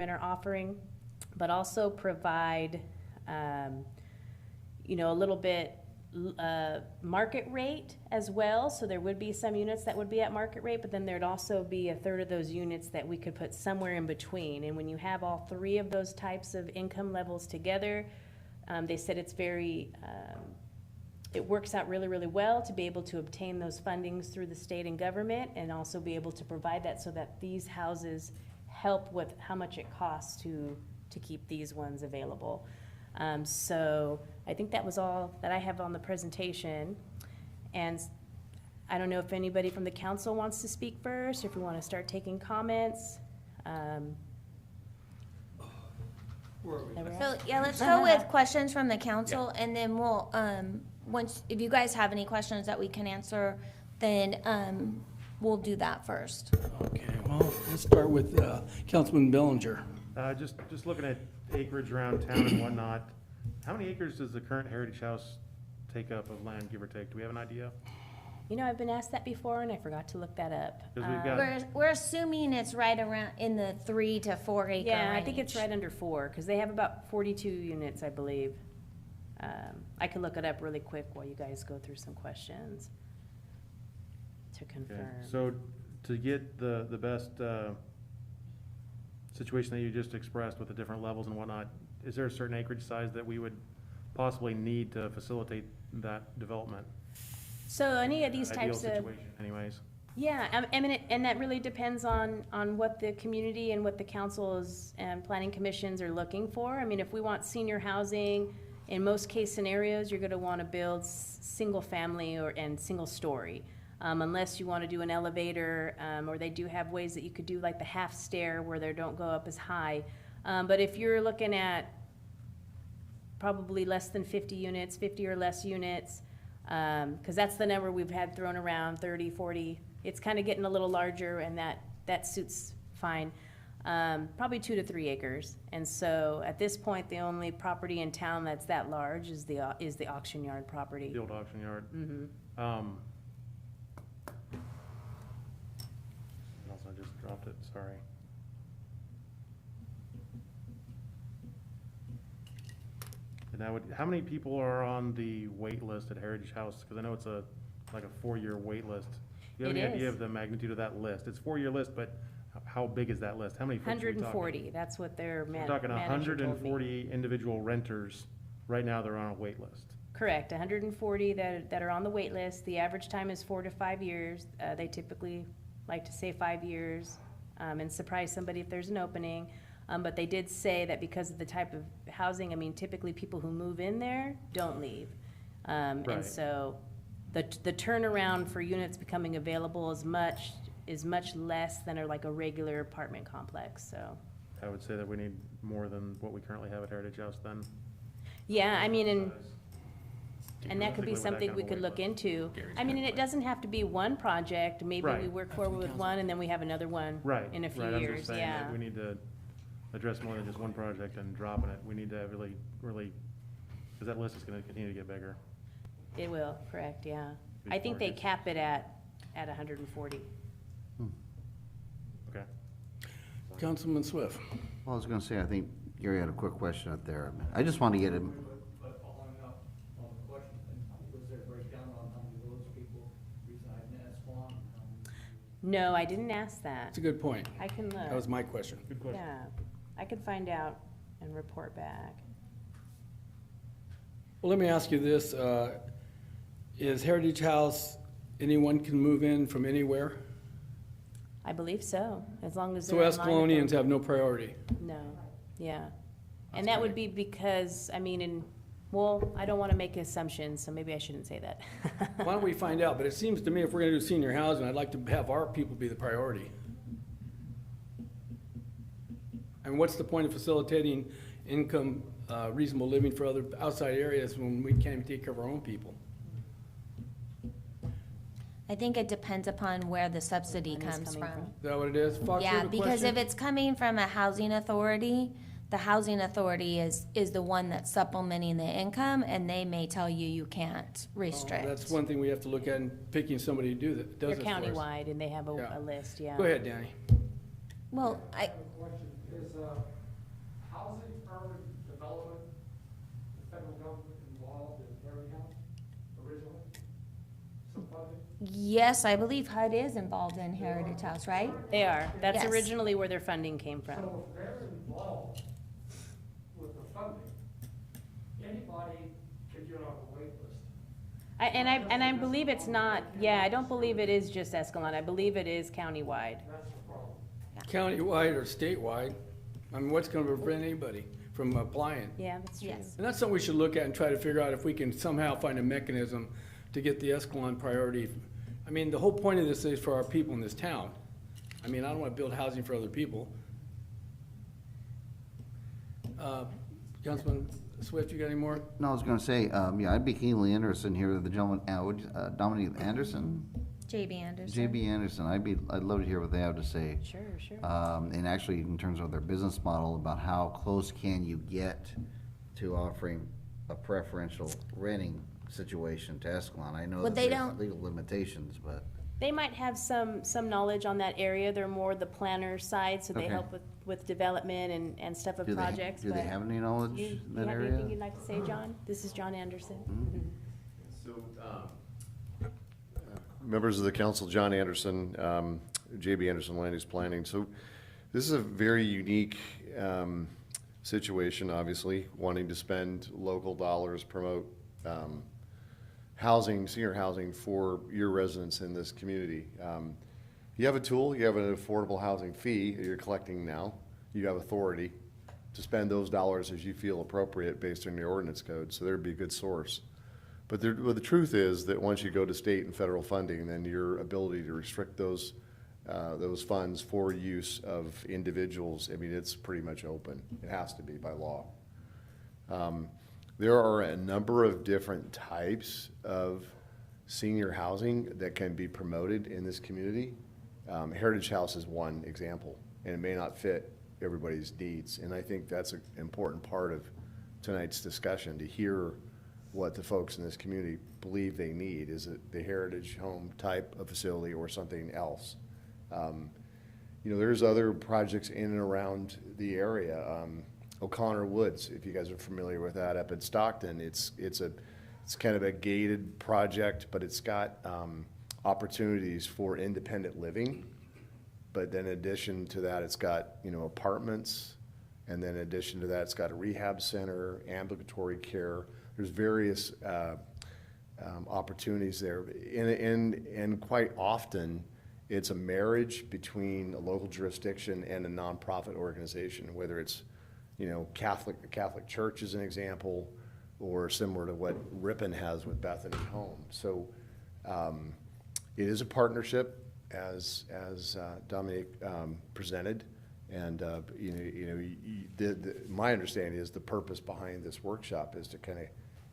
are offering, but also provide, you know, a little bit market rate as well. So there would be some units that would be at market rate, but then there'd also be a third of those units that we could put somewhere in between. And when you have all three of those types of income levels together, they said it's very, it works out really, really well to be able to obtain those fundings through the state and government, and also be able to provide that so that these houses help with how much it costs to keep these ones available. So I think that was all that I have on the presentation. And I don't know if anybody from the council wants to speak first, or if we want to start taking comments. So, yeah, let's go with questions from the council, and then we'll, once, if you guys have any questions that we can answer, then, we'll do that first. Okay, well, let's start with Councilman Bellinger. Just looking at acreage around town and whatnot, how many acres does the current Heritage House take up of land, give or take? Do we have an idea? You know, I've been asked that before, and I forgot to look that up. Because we've got, We're assuming it's right around in the 3 to 4 acre Yeah, range. I think it's right under 4, because they have about 42 units, I believe. I can look it up really quick while you guys go through some questions to confirm. okay. So to get the best situation that you just expressed with the different levels and whatnot, is there a certain acreage size that we would possibly need to facilitate that development? So any of these Ideal types of, situation anyways. yeah, I mean, and that really depends on what the community and what the councils and planning commissions are looking for. I mean, if we want senior housing, in most case scenarios, you're gonna wanna build single family and single story. Unless you wanna do an elevator, or they do have ways that you could do like the half stair where they don't go up as high. But if you're looking at probably less than 50 units, 50 or less units, because that's the number we've had thrown around, 30, 40. It's kind of getting a little larger, and that suits fine. Probably 2 to 3 acres. And so at this point, the only property in town that's that large is the auction yard property. The old auction yard. Mm-hmm. Also just dropped it, sorry. And that would, how many people are on the wait list at Heritage House? Because I know it's like a 4-year wait list. Do you have It any idea is. of the magnitude of that list? It's a 4-year list, but how big is that list? How many folks are we talking? 140, that's what their We're talking manager told me. 140 individual renters. Right now, they're on a wait list. Correct, 140 that are on the wait list. The average time is 4 to 5 years. They typically like to say 5 years, and surprise somebody if there's an opening. But they did say that because of the type of housing, I mean, typically people who move in there don't leave. And Right. so the turnaround for units becoming available is much less than like a regular apartment complex, so. I would say that we need more than what we currently have at Heritage House then. Yeah, I mean, and that could be Particularly with that something kind we of could wait look list. into. I mean, and it doesn't have to be one project. Maybe we Right. work forward with one, and then we have another one Right. in a few right. I'm years, just saying yeah. that we need to address more than just one project and dropping it. We need to really, because that list is gonna continue to get bigger. It will, correct, yeah. These I think they targets. cap it at 140. Okay. Councilman Swift. Well, I was gonna say, I think Gary had a quick question up there. I just wanted to get him, But following up on the question, was there a breakdown on how many of those people reside in Aswan? No, I didn't ask that. That's a good point. I can That was look, my question. Good question. yeah. I could find out and report back. Well, let me ask you this. Is Heritage House, anyone can move in from anywhere? I believe so, as long as So they're in line with Escalonians the- have no priority? No, yeah. That's And that would great. be because, I mean, well, I don't want to make assumptions, so maybe I shouldn't say that. Why don't we find out? But it seems to me if we're gonna do senior housing, I'd like to have our people be the priority. And what's the point of facilitating income, reasonable living for other outside areas when we can't even take care of our own people? I think it depends upon where the subsidy Money's comes coming from. Is that what it is? Fox, you Yeah, have a because question? if it's coming from a housing authority, the housing authority is the one that's supplementing the income, and they may tell you you can't restrict. That's one thing we have to look at in picking somebody to do that, They're does it for us. countywide, and they have Yeah. a list, yeah. Go ahead, Danny. Well, I have a question. is, housing, urban development, the federal government involved in Heritage House originally? Some funding? Yes, I believe HUD is involved in Heritage House, right? They are. That's Yes. originally where their funding came from. So if they're involved with the funding, anybody could get on the wait list. I believe it's not, yeah, I don't believe it is just Escalon. I believe it is countywide. That's the problem. Countywide or statewide, I mean, what's gonna prevent anybody from applying? Yeah, that's true. Yes. And that's something we should look at and try to figure out if we can somehow find a mechanism to get the Escalon priority. I mean, the whole point of this is for our people in this town. I mean, I don't wanna build housing for other people. Councilman Swift, you got any more? No, I was gonna say, yeah, I'd be keenly interested in hearing the gentleman, Dominique Anderson? JB Anderson. JB Anderson, I'd love to hear what they have to say. Sure, sure. And actually, in terms of their business model, about how close can you get to offering a preferential renting situation to Escalon? I know Well, that they there's don't- legal limitations, but, They might have some knowledge on that area. They're more the planner side, so they Okay. help with development and stuff of do they, projects. do they but have any knowledge You in that have anything area? you'd like to say, John? This is John Anderson. So, members of the council, John Anderson, JB Anderson Land Use Planning. So this is a very unique situation, obviously, wanting to spend local dollars, promote housing, senior housing for your residents in this community. You have a tool, you have an affordable housing fee that you're collecting now. You have authority to spend those dollars as you feel appropriate based on your ordinance code, so there'd be a good source. But the truth is that once you go to state and federal funding, then your ability to restrict those funds for use of individuals, I mean, it's pretty much open. It has to be by law. There are a number of different types of senior housing that can be promoted in this community. Heritage House is one example, and it may not fit everybody's needs. And I think that's an important part of tonight's discussion, to hear what the folks in this community believe they need. Is it the heritage home type of facility or something else? You know, there's other projects in and around the area. O'Connor Woods, if you guys are familiar with that, up in Stockton, it's kind of a gated project, but it's got opportunities for independent living. But then in addition to that, it's got, you know, apartments, and then in addition to that, it's got a rehab center, ambulatory care. There's various opportunities there, and quite often, it's a marriage between a local jurisdiction and a nonprofit organization, whether it's, you know, Catholic Church is an example, or similar to what Ripon has with Bethany Home. So it is a partnership, as Dominique presented, and my understanding is the purpose behind this workshop is to kind of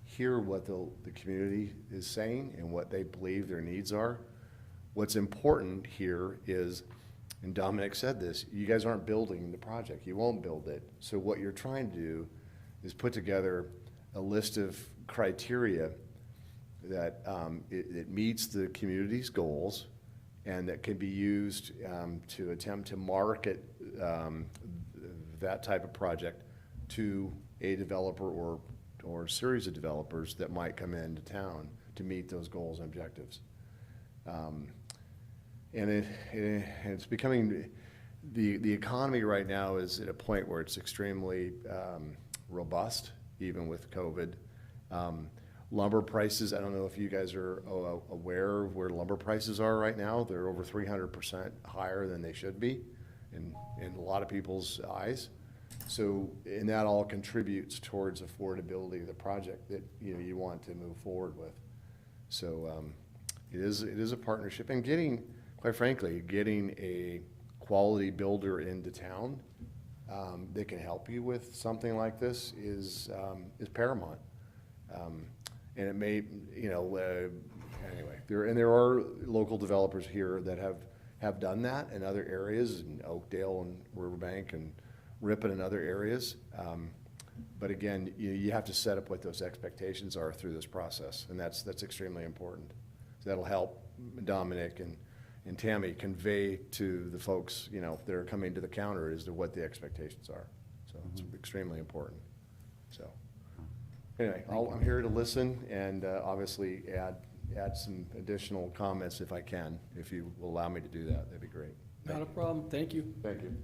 hear what the community is saying and what they believe their needs are. What's important here is, and Dominic said this, you guys aren't building the project. You won't build it. So what you're trying to do is put together a list of criteria that it meets the community's goals and that can be used to attempt to market that type of project to a developer or a series of developers that might come into town to meet those goals and objectives. And it's becoming, the economy right now is at a point where it's extremely robust, even with COVID. Lumber prices, I don't know if you guys are aware of where lumber prices are right now. They're over 300% higher than they should be in a lot of people's eyes. So, and that all contributes towards affordability of the project that, you know, you want to move forward with. So it is a partnership, and quite frankly, getting a quality builder into town that can help you with something like this is paramount. And it may, you know, anyway, there are local developers here that have done that in other areas, in Oakdale and Riverbank and Ripon and other areas. But again, you have to set up what those expectations are through this process, and that's extremely important. So that'll help Dominic and and Tammy convey to the folks, you know, that are coming to the counter as to what the expectations are. So it's extremely important, so. Anyway, I'm here to listen and obviously add some additional comments if I can. If you will allow me to do that, that'd be great. Not a problem, thank you. Thank you.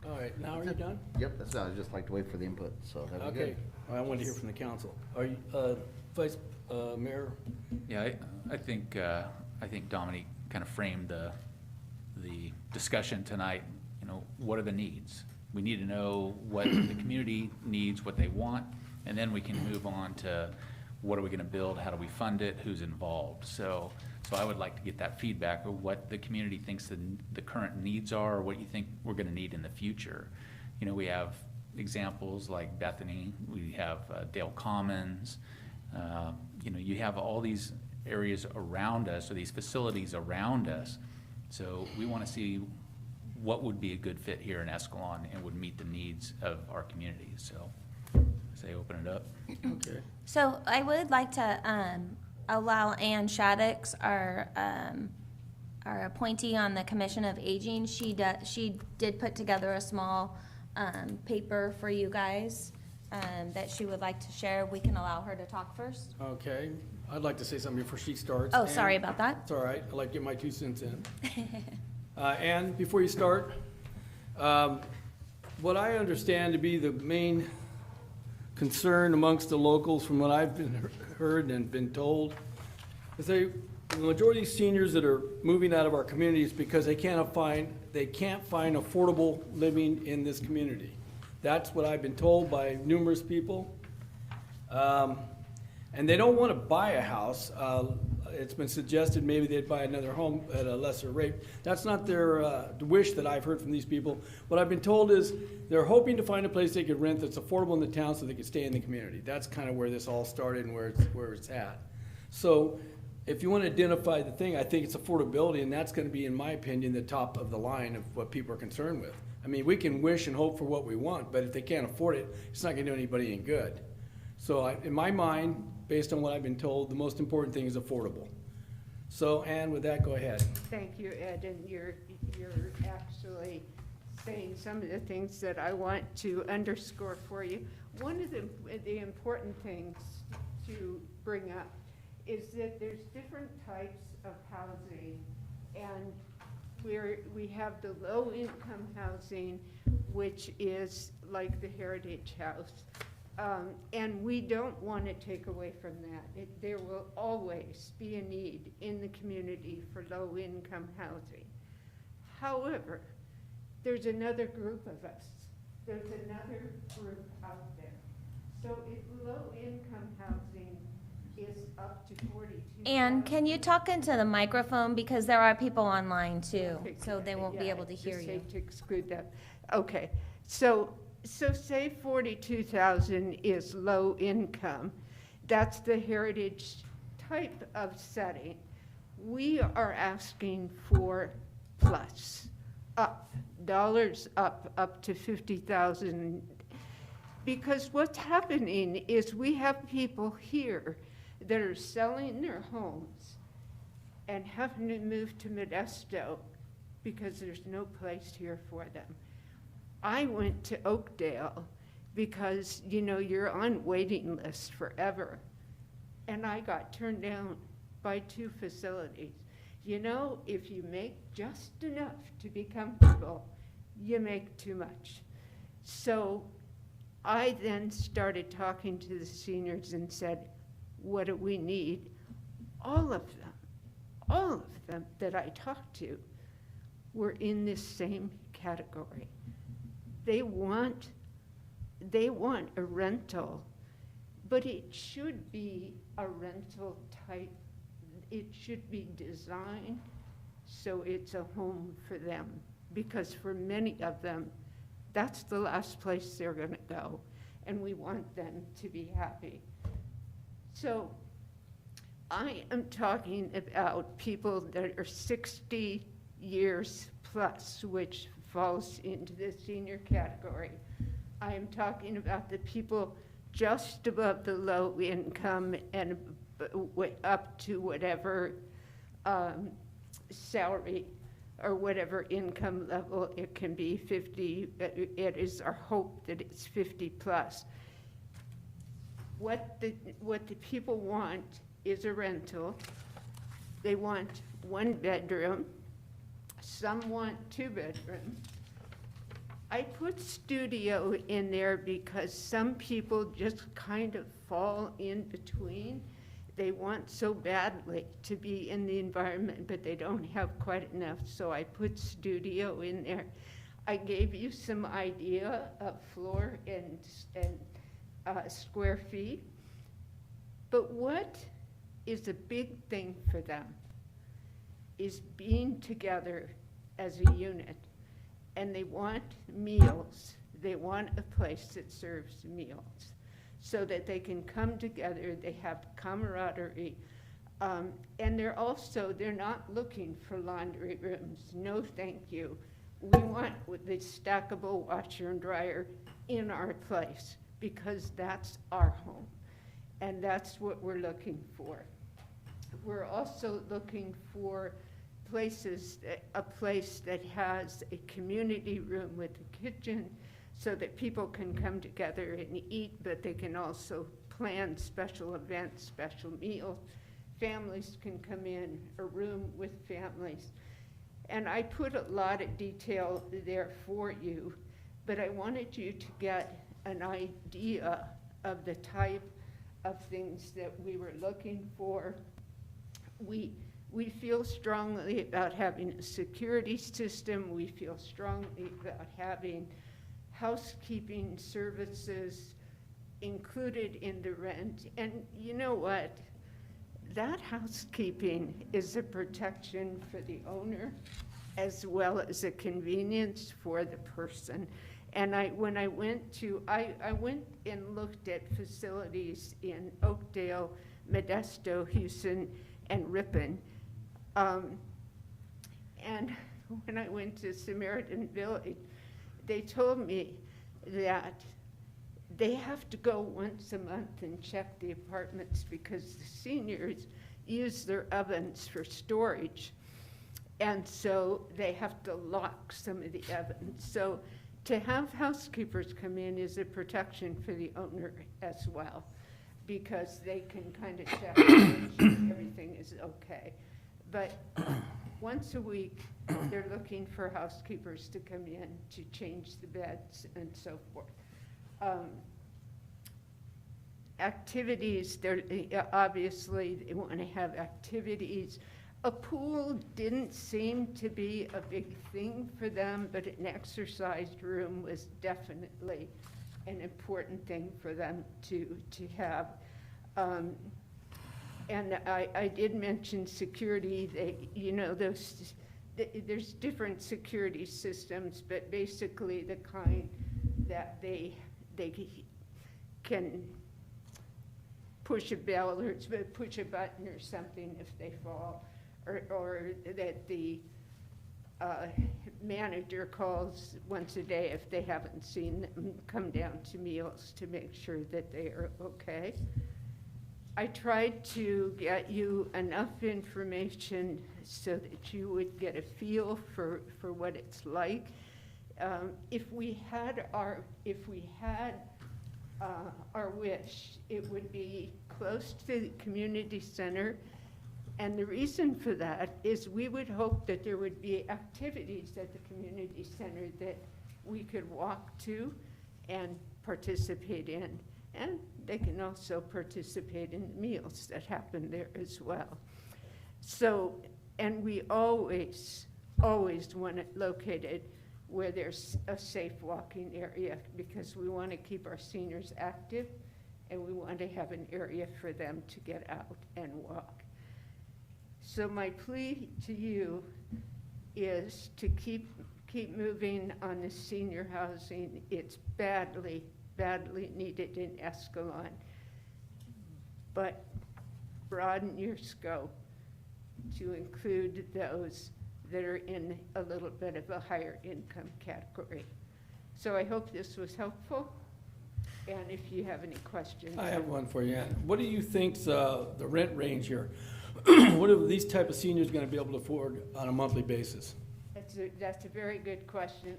All right, now are you done? Yep, that's, I'd just like to wait for the input, so that'd be Okay, good. Well, I wanted to hear from the council. Are you, Vice Mayor? Yeah, I think Dominique kind of framed the discussion tonight. You know, what are the needs? We need to know what the community needs, what they want, and then we can move on to what are we gonna build, how do we fund it, who's involved. So I would like to get that feedback of what the community thinks the current needs are, or what you think we're gonna need in the future. You know, we have examples like Bethany, we have Dale Commons, you know, you have all these areas around us, or these facilities around us. So we wanna see what would be a good fit here in Escalon and would meet the needs of our community. So, say open it up. Okay. So I would like to allow Ann Shaddix, our appointee on the Commission of Aging. She did put together a small paper for you guys that she would like to share. We can allow her to talk first. Okay, I'd like to say something before she starts. Oh, Ann. sorry about that. It's all right, I'd like to get my 2 cents in. Ann, before you start, what I understand to be the main concern amongst the locals, from what I've heard and been told, is the majority of these seniors that are moving out of our communities because they can't find affordable living in this community. That's what I've been told by numerous people. And they don't want to buy a house. It's been suggested maybe they'd buy another home at a lesser rate. That's not their wish that I've heard from these people. What I've been told is they're hoping to find a place they could rent that's affordable in the town so they could stay in the community. That's kind of where this all started and where it's at. So if you want to identify the thing, I think it's affordability, and that's going to be, in my opinion, the top of the line of what people are concerned with. I mean, we can wish and hope for what we want, but if they can't afford it, it's not going to do anybody any good. So in my mind, based on what I've been told, the most important thing is affordable. So, Ann, with that, go ahead. Thank you, Ed, and you're actually saying some of the things that I want to underscore for you. One of the important things to bring up is that there's different types of housing, and we have the low-income housing, which is like the Heritage House. And we don't want to take away from that. There will always be a need in the community for low-income housing. However, there's another group of us. There's another group out there. So if low-income housing is up to 42. Ann, can you talk into the microphone, because there are people online too, so they won't be Yeah, able to hear just you. hate to exclude them. Okay, so say 42,000 is low income. That's the Heritage type of setting. We are asking for plus, dollars up to 50,000. Because what's happening is we have people here that are selling their homes and having to move to Modesto because there's no place here for them. I went to Oakdale because, you know, you're on waiting lists forever. And I got turned down by 2 facilities. You know, if you make just enough to be comfortable, you make too much. So I then started talking to the seniors and said, what do we need? All of them that I talked to were in this same category. They want a rental, but it should be a rental type. It should be designed so it's a home for them, because for many of them, that's the last place they're gonna go, and we want them to be happy. So I am talking about people that are 60 years plus, which falls into the senior category. I am talking about the people just above the low income and up to whatever salary or whatever income level it can be, 50, it is our hope that it's 50 plus. What the people want is a rental. They want 1 bedroom. Some want 2 bedrooms. I put studio in there because some people just kind of fall in between. They want so badly to be in the environment, but they don't have quite enough, so I put studio in there. I gave you some idea of floor and square feet, but what is a big thing for them is being together as a unit. And they want meals. They want a place that serves meals so that they can come together, they have camaraderie. And they're not looking for laundry rooms. No, thank you. We want the stackable washer and dryer in our place because that's our home. And that's what we're looking for. We're also looking for a place that has a community room with a kitchen so that people can come together and eat, but they can also plan special events, special meals. Families can come in, a room with families. And I put a lot of detail there for you, but I wanted you to get an idea of the type of things that we were looking for. We feel strongly about having a security system. We feel strongly about having housekeeping services included in the rent. And you know what? That housekeeping is a protection for the owner as well as a convenience for the person. And when I went and looked at facilities in Oakdale, Modesto, Houston, and Ripon. And when I went to Samaritan Village, they told me that they have to go once a month and check the apartments because the seniors use their ovens for storage. And so they have to lock some of the ovens. So to have housekeepers come in is a protection for the owner as well, because they can kind of check to make sure everything is okay. But once a week, they're looking for housekeepers to come in to change the beds and so forth. Activities, obviously they want to have activities. A pool didn't seem to be a big thing for them, but an exercise room was definitely an important thing for them to have. And I did mention security. There's different security systems, but basically the kind that they can push a bell or push a button or something if they fall, or that the manager calls once a day if they haven't seen them come down to meals to make sure that they are okay. I tried to get you enough information so that you would get a feel for what it's like. If we had our wish, it would be close to the community center. And the reason for that is we would hope that there would be activities at the community center that we could walk to and participate in. And they can also participate in the meals that happen there as well. So, and we always want it located where there's a safe walking area because we want to keep our seniors active and we want to have an area for them to get out and walk. So my plea to you is to keep moving on the senior housing. It's badly needed in Escalon, but broaden your scope to include those that are in a little bit of a higher income category. So I hope this was helpful, and if you have any questions. I have one for you, Ann. What do you think's the rent range here? What are these type of seniors gonna be able to afford on a monthly basis? That's a very good question.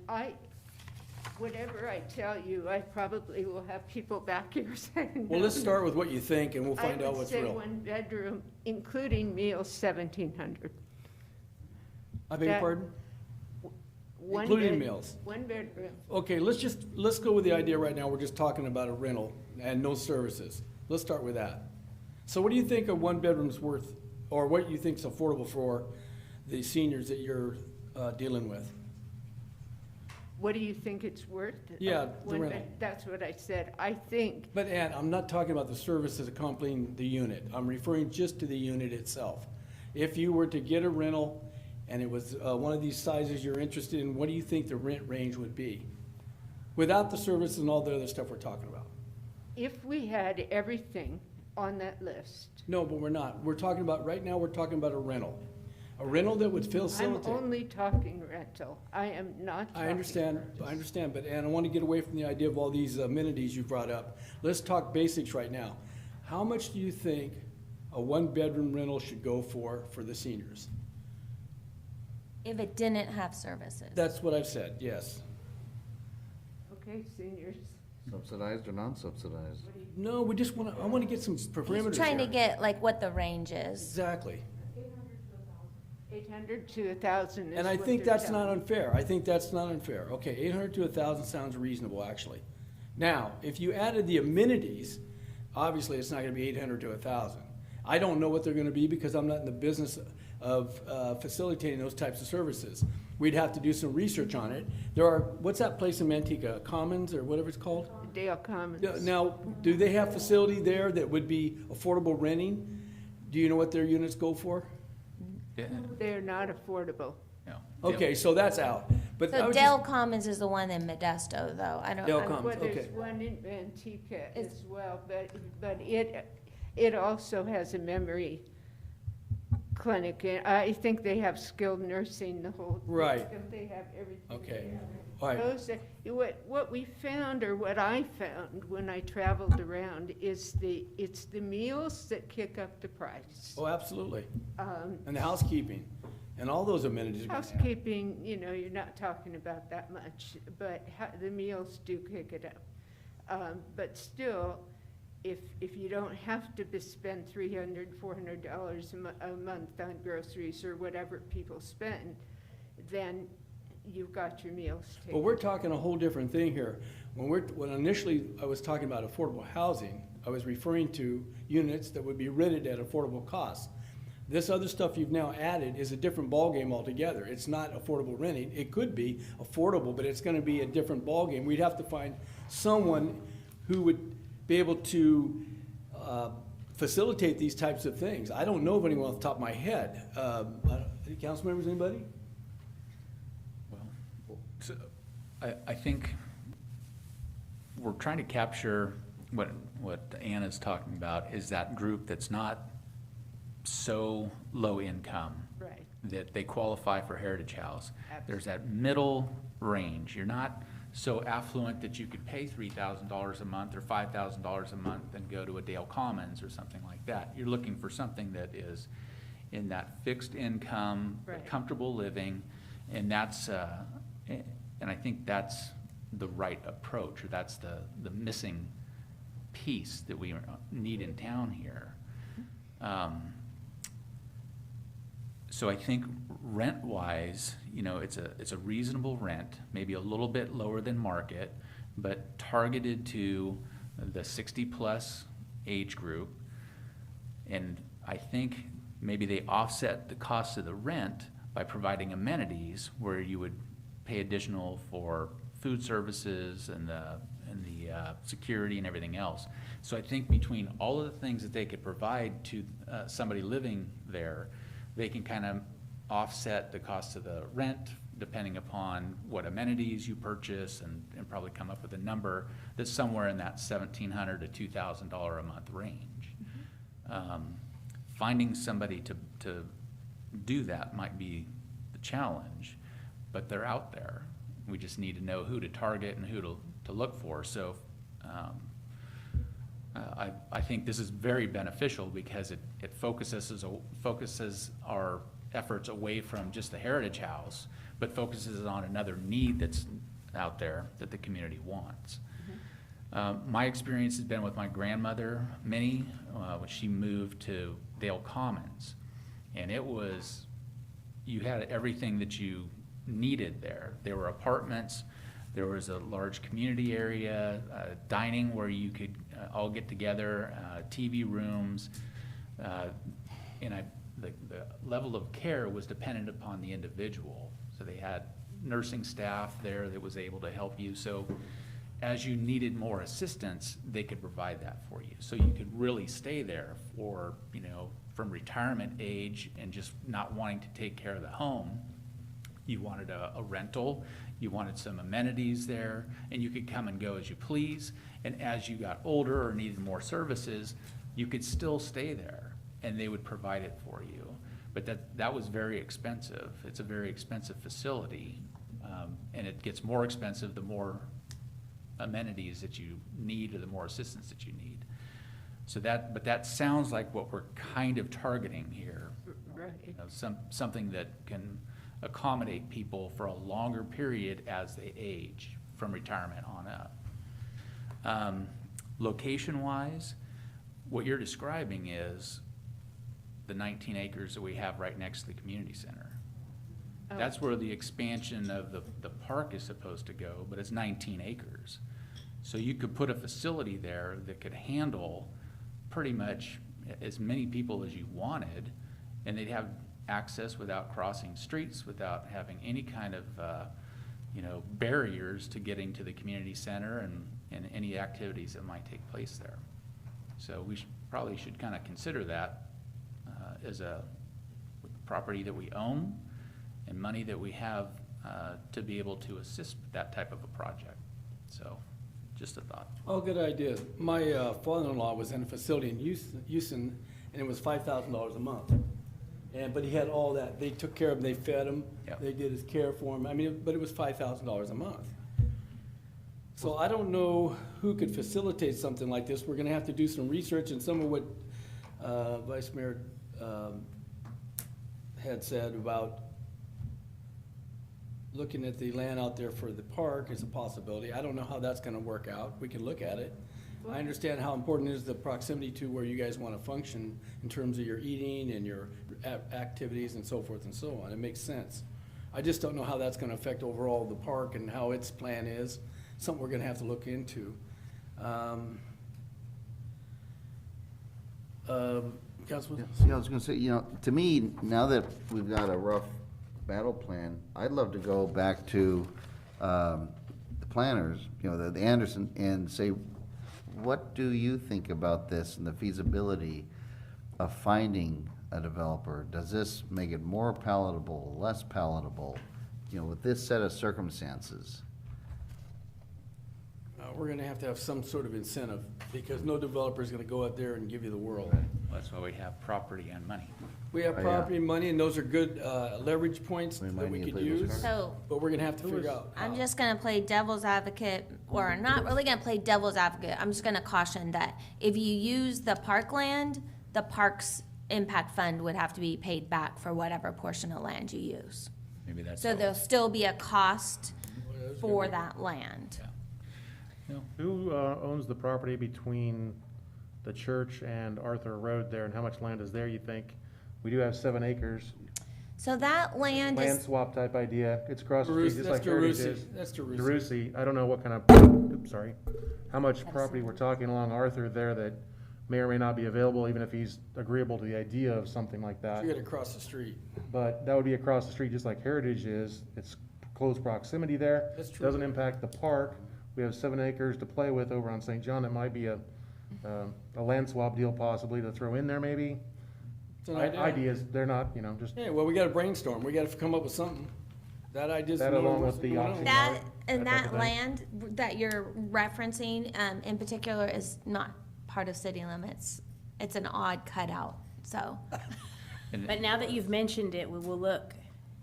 Whatever I tell you, I probably will have people back here saying. Well, let's start with what you think and we'll find out what's I would real. say one bedroom, including meals, 1,700. I beg your that- pardon? One Including bed- meals. One bedroom. Okay, let's go with the idea right now, we're just talking about a rental and no services. Let's start with that. So what do you think a one bedroom's worth, or what you think's affordable for the seniors that you're dealing with? What do you think it's worth? Yeah, the One rental. bed- That's what I said. I think, But Ann, I'm not talking about the services accompanying the unit, I'm referring just to the unit itself. If you were to get a rental and it was one of these sizes you're interested in, what do you think the rent range would be? Without the service and all the other stuff we're talking about. if we had everything on that list, No, but we're not. We're talking about, right now, we're talking about a rental. A rental that would I'm facilitate. only talking rental. I am not talking. I understand, but Ann, I want to get away from the idea of all these amenities you brought up. Let's talk basics right now. How much do you think a one-bedroom rental should go for the seniors? If it didn't have services. That's what I've said, yes. Okay, seniors. Subsidized or non-subsidized? No, we just want to, I want to get some parameters He's trying to here. get like what the range is. Exactly. 800 to 1,000 is And I what think they're that's not telling me. unfair. I think that's not unfair. Okay, 800 to 1,000 sounds reasonable, actually. Now, if you added the amenities, obviously it's not going to be 800 to 1,000. I don't know what they're going to be because I'm not in the business of facilitating those types of services. We'd have to do some research on it. There are, what's that place in Manteca, Commons or whatever it's called? Dale Commons. Yeah, now, do they have facility there that would be affordable renting? Do you know what their units go for? Yeah, They're not affordable. no. Okay, so that's out. But I So was Dale just- Commons is the one in Modesto, though. I don't. Dale I'm- Commons. Well, there's okay. one in Manteca Is- as well, but it also has a memory clinic. And I think they have skilled nursing, the whole. Right. They have everything. Okay. there. All right. Those are, what we found, or what I found when I traveled around, is it's the meals that kick up the price. Oh, absolutely. Um, And the housekeeping and all those amenities. are gonna add. Housekeeping, you're not talking about that much, but the meals do kick it up. But still, if you don't have to spend $300, $400 a month on groceries or whatever people spend, then you've got your meals taken. But we're talking a whole different thing here. When initially I was talking about affordable housing, I was referring to units that would be rented at affordable costs. This other stuff you've now added is a different ballgame altogether. It's not affordable renting. It could be affordable, but it's gonna be a different ballgame. We'd have to find someone who would be able to facilitate these types of things. I don't know of anyone off the top of my head. Any council members, anybody? Well, so I think we're trying to capture what Anna's talking about is that group that's not so low income Right. that they qualify for Heritage House. There's that middle range. You're not so affluent that you could pay $3,000 a month or $5,000 a month and go to a Dale Commons or something like that. You're looking for something that is in that fixed income, Right. comfortable living, and that's, and I think that's the right approach, or that's the missing piece that we need in town here. So I think rent-wise, it's a reasonable rent, maybe a little bit lower than market, but targeted to the 60-plus age group. And I think maybe they offset the cost of the rent by providing amenities where you would pay additional for food services and the security and everything else. So I think between all of the things that they could provide to somebody living there, they can kind of offset the cost of the rent depending upon what amenities you purchase and probably come up with a number that's somewhere in that $1,700 to $2,000 a month range. Finding somebody to do that might be the challenge, but they're out there. We just need to know who to target and who to look for. So I think this is very beneficial because it focuses our efforts away from just the Heritage House, but focuses on another need that's out there that the community wants. My experience has been with my grandmother, Minnie, when she moved to Dale Commons. And it was, you had everything that you needed there. There were apartments, there was a large community area, dining where you could all get together, TV rooms, and the level of care was dependent upon the individual. So they had nursing staff there that was able to help you. So as you needed more assistance, they could provide that for you. So you could really stay there for, you know, from retirement age and just not wanting to take care of the home. You wanted a rental, you wanted some amenities there, and you could come and go as you please. And as you got older or needed more services, you could still stay there and they would provide it for you. But that was very expensive. It's a very expensive facility. And it gets more expensive the more amenities that you need or the more assistance that you need. So but that sounds like what we're kind of targeting here. Right. You know, something that can accommodate people for a longer period as they age from retirement on up. Location-wise, what you're describing is the 19 acres that we have right next to the community center. That's where the expansion of the park is supposed to go, but it's 19 acres. So you could put a facility there that could handle pretty much as many people as you wanted, and they'd have access without crossing streets, without having any kind of, you know, barriers to getting to the community center and any activities that might take place there. So we probably should kind of consider that as a property that we own and money that we have to be able to assist with that type of a project. So, just a thought. All good ideas. My father-in-law was in a facility in Houston, and it was $5,000 a month. But he had all that. They took care of him, they fed him, Yep. they did his care for him. I mean, but it was $5,000 a month. So I don't know who could facilitate something like this. We're gonna have to do some research, and some of what Vice Mayor had said about looking at the land out there for the park is a possibility. I don't know how that's gonna work out. We can look at it. I understand how important is the proximity to where you guys wanna function in terms of your eating and your activities and so forth and so on. It makes sense. I just don't know how that's gonna affect overall the park and how its plan is. Something we're gonna have to look into. Councilman? Yeah, I was gonna say, you know, to me, now that we've got a rough battle plan, I'd love to go back to the planners, you know, the Anderson, and say, what do you think about this and the feasibility of finding a developer? Does this make it more palatable, less palatable, you know, with this set of circumstances? We're gonna have to have some sort of incentive, because no developer's gonna go out there and give you the world. That's why we have property and money. We have Oh, yeah. property and money, and those are good leverage points We that might we need to could play those use, cards. So but we're gonna have to figure out I'm how. just gonna play devil's advocate, or not really gonna play devil's advocate. I'm just gonna caution that if you use the parkland, the parks impact fund would have to be paid back for whatever portion of land you use. Maybe that's. So all. there'll still be a cost for that land. Who owns the property between the church and Arthur Road there, and how much land is there, you think? We do have 7 acres, So that land land is, swap type idea. It's across the street, just like That's Heritage DeRusi. is. That's DeRusi. DeRusi, I don't know what kind of, oops, sorry, how much property we're talking along Arthur there that may or may not be available, even if he's agreeable to the idea of something like that. You gotta cross the street. But that would be across the street, just like Heritage is. It's close proximity there. That's true. Doesn't impact the park. We have 7 acres to play with over on St. John. It might be a land swap deal possibly to throw in there maybe. It's an idea. Ideas, they're not, you know, just, Yeah, well, we gotta brainstorm. We gotta come up with something. That idea's. That another along what's with the going on. auction. that, that and type of that thing. land that you're referencing, in particular, is not part of city limits. It's an odd cutout, so. And But now that you've mentioned it, we will look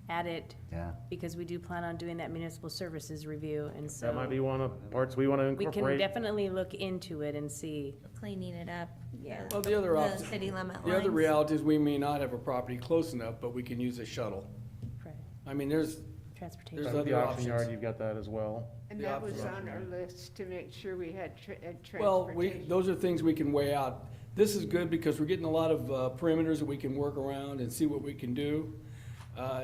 add it, Yeah. because we do plan on doing that municipal services review, and so. That might be one of parts we want to We can incorporate. definitely look into it and see. Cleaning it up. Yeah. Well, the other option, city limit the other lines. reality is we may not have a property close enough, but we can use a shuttle. Right. I mean, there's Transportation. There's The other auction options. yard, you've got that as well. And The that was option. on our list to make sure we had Well, transportation. those are things we can weigh out. This is good because we're getting a lot of perimeters that we can work around and see what we can do.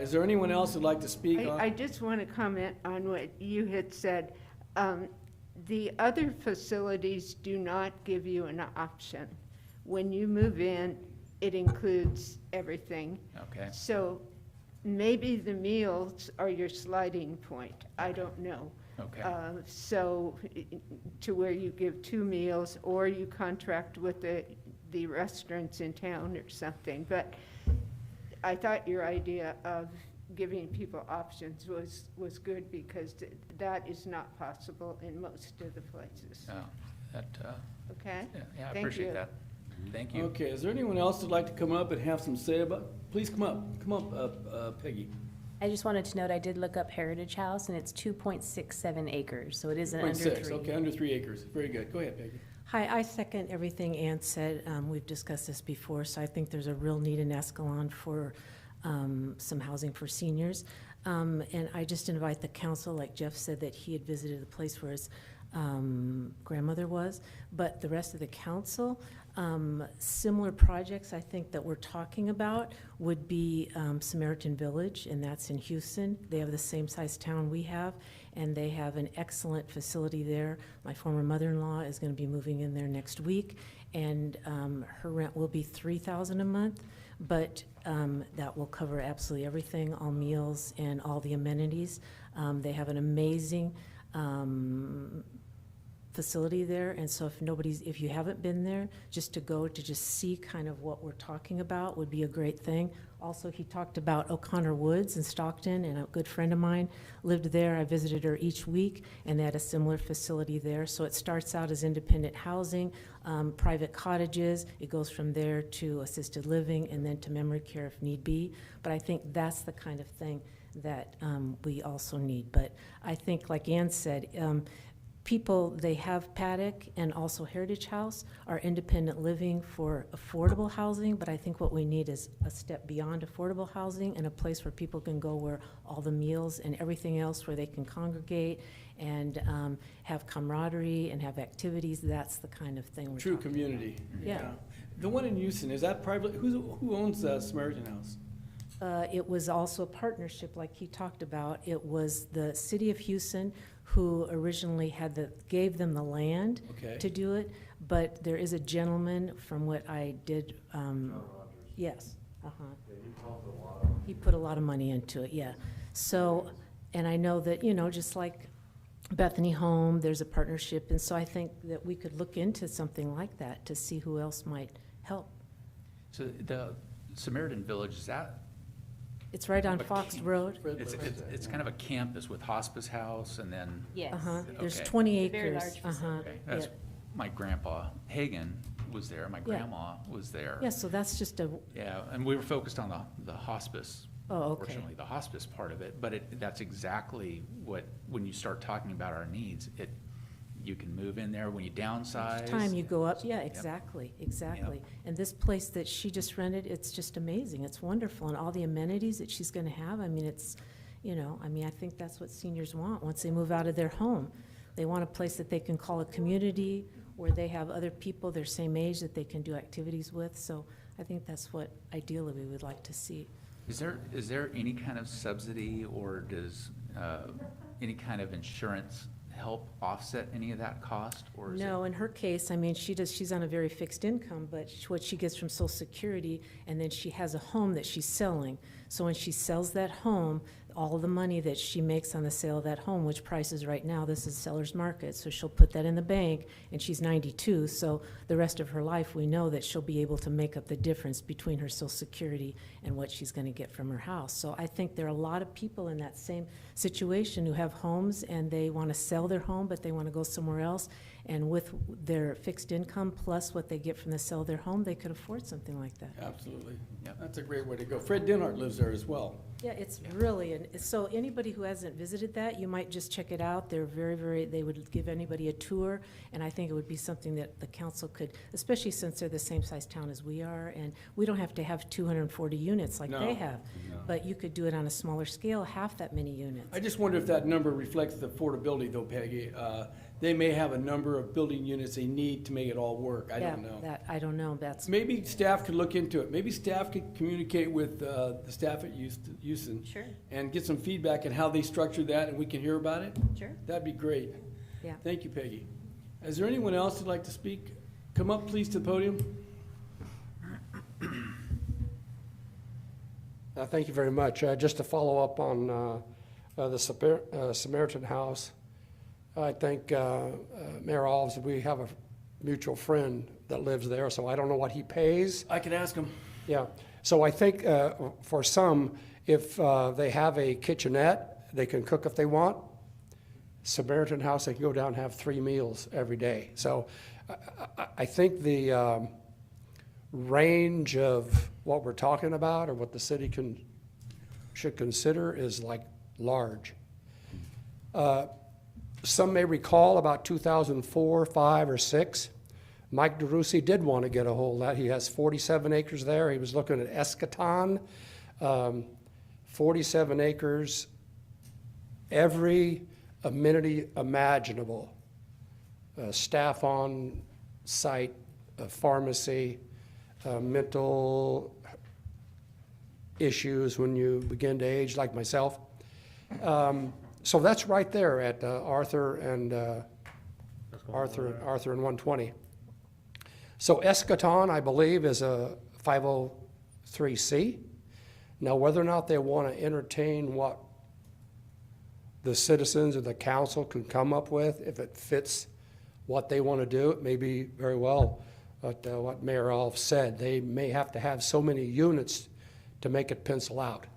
Is there anyone else that'd like to speak on? I just want to comment on what you had said. The other facilities do not give you an option. When you move in, it includes everything. Okay. So maybe the meals are your sliding point. I don't know. Okay. So to where you give 2 meals or you contract with the restaurants in town or something. But I thought your idea of giving people options was good because that is not possible in most of the places. Oh, that, Okay? yeah, I Thank appreciate you. that. Thank you. Okay, is there anyone else that'd like to come up and have some say about, please come up, Peggy. I just wanted to note, I did look up Heritage House, and it's 2.67 acres, so it is an under 0.6, 3. okay, under 3 acres, very good, go ahead, Peggy. Hi, I second everything Ann said. We've discussed this before, so I think there's a real need in Escalon for some housing for seniors. And I just invite the council, like Jeff said, that he had visited the place where his grandmother was, but the rest of the council, similar projects I think that we're talking about would be Samaritan Village, and that's in Houston. They have the same size town we have, and they have an excellent facility there. My former mother-in-law is going to be moving in there next week, and her rent will be $3,000 a month, but that will cover absolutely everything, all meals and all the amenities. They have an amazing facility there, and so if you haven't been there, just to go to just see kind of what we're talking about would be a great thing. Also, he talked about O'Connor Woods in Stockton, and a good friend of mine lived there. I visited her each week, and they had a similar facility there. So it starts out as independent housing, private cottages. It goes from there to assisted living and then to memory care if need be. But I think that's the kind of thing that we also need. But I think, like Ann said, people, they have Paddock and also Heritage House are independent living for affordable housing, but I think what we need is a step beyond affordable housing and a place where people can go where all the meals and everything else, where they can congregate and have camaraderie and have activities. That's the kind of thing we're True talking community. Yeah. The one in Houston, is that private, who owns Samaritan House? It was also a partnership like he talked about. It was the city of Houston who originally gave them the land Okay. to do it, but there is a gentleman from what I did, yes, he put a lot of money into it, yeah. So, and I know that, just like Bethany Home, there's a partnership, and so I think that we could look into something like that to see who else might help. So the Samaritan Village, is that, It's right on But Fox Road. it's kind of a campus with hospice house and then, Yes. There's Okay. 20 Very acres. large facility. okay, that's, my grandpa Hagan was there, my grandma was there. Yeah, so that's just a, Yeah, and we were focused on the hospice. Oh, okay. Fortunately, the hospice part of it, but that's exactly what, when you start talking about our needs, you can move in there when you downsize. each time you go up, yeah, exactly. And this place that she just rented, it's just amazing. It's wonderful. And all the amenities that she's gonna have, I mean, it's, I think that's what seniors want once they move out of their home. They want a place that they can call a community, where they have other people their same age that they can do activities with. So I think that's what ideally we would like to see. Is there any kind of subsidy or does any kind of insurance help offset any of that cost, or is it? No, in her case, I mean, she's on a very fixed income, but what she gets from Social Security, and then she has a home that she's selling. So when she sells that home, all the money that she makes on the sale of that home, which prices right now, this is seller's market, so she'll put that in the bank, and she's 92, so the rest of her life, we know that she'll be able to make up the difference between her Social Security and what she's gonna get from her house. So I think there are a lot of people in that same situation who have homes, and they wanna sell their home, but they wanna go somewhere else, And with their fixed income plus what they get from the sale of their home, they could afford something like that. Absolutely. Yep. That's a great way to go. Fred Denhart lives there as well. Yeah, it's really, and so anybody who hasn't visited that, you might just check it out. They're very, they would give anybody a tour, and I think it would be something that the council could, especially since they're the same size town as we are, and we don't have to have 240 units like No, they have. no. But you could do it on a smaller scale, half that many units. I just wonder if that number reflects the affordability though, Peggy. They may have a number of building units they need to make it all work. I don't know. I don't know, that's, Maybe staff could look into it. Maybe staff could communicate with the staff at Houston. Sure. And get some feedback on how they structured that, and we can hear about it. Sure. That'd be great. yeah. Thank you, Peggy. Is there anyone else who'd like to speak? Come up, please, to the podium. Thank you very much. Just to follow up on the Samaritan House, I think Mayor Alves, we have a mutual friend that lives there, so I don't know what he pays. I can ask them. Yeah, so I think for some, if they have a kitchenette, they can cook if they want. Samaritan House, they can go down and have 3 meals every day. So I think the range of what we're talking about or what the city should consider is like large. Some may recall about 2004, 5, or 6, Mike DeRusi did want to get a hold of that. He has 47 acres there. He was looking at Eschaton, 47 acres, every amenity imaginable, staff on site, a pharmacy, mental issues when you begin to age like myself. So that's right there at Arthur and 120. So Eschaton, I believe, is a 503C. Now, whether or not they want to entertain what the citizens or the council can come up with, if it fits what they want to do, it may be very well what Mayor Alf said. They may have to have so many units to make it pencil out.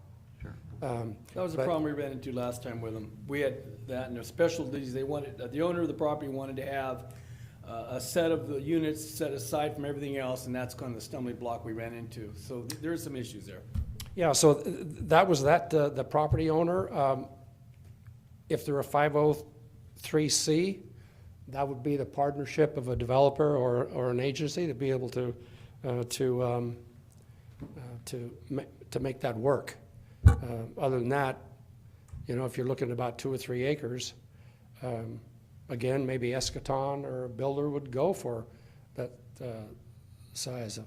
That was the But- problem we ran into last time with them. We had that, and the specialties, they wanted, the owner of the property wanted to have a set of the units set aside from everything else, and that's kind of the stumbling block we ran into. So there's some issues there. Yeah, so that was the property owner. If they're a 503C, that would be the partnership of a developer or an agency to be able to make that work. Other than that, if you're looking at about 2 or 3 acres, again, maybe Eschaton or a builder would go for that size of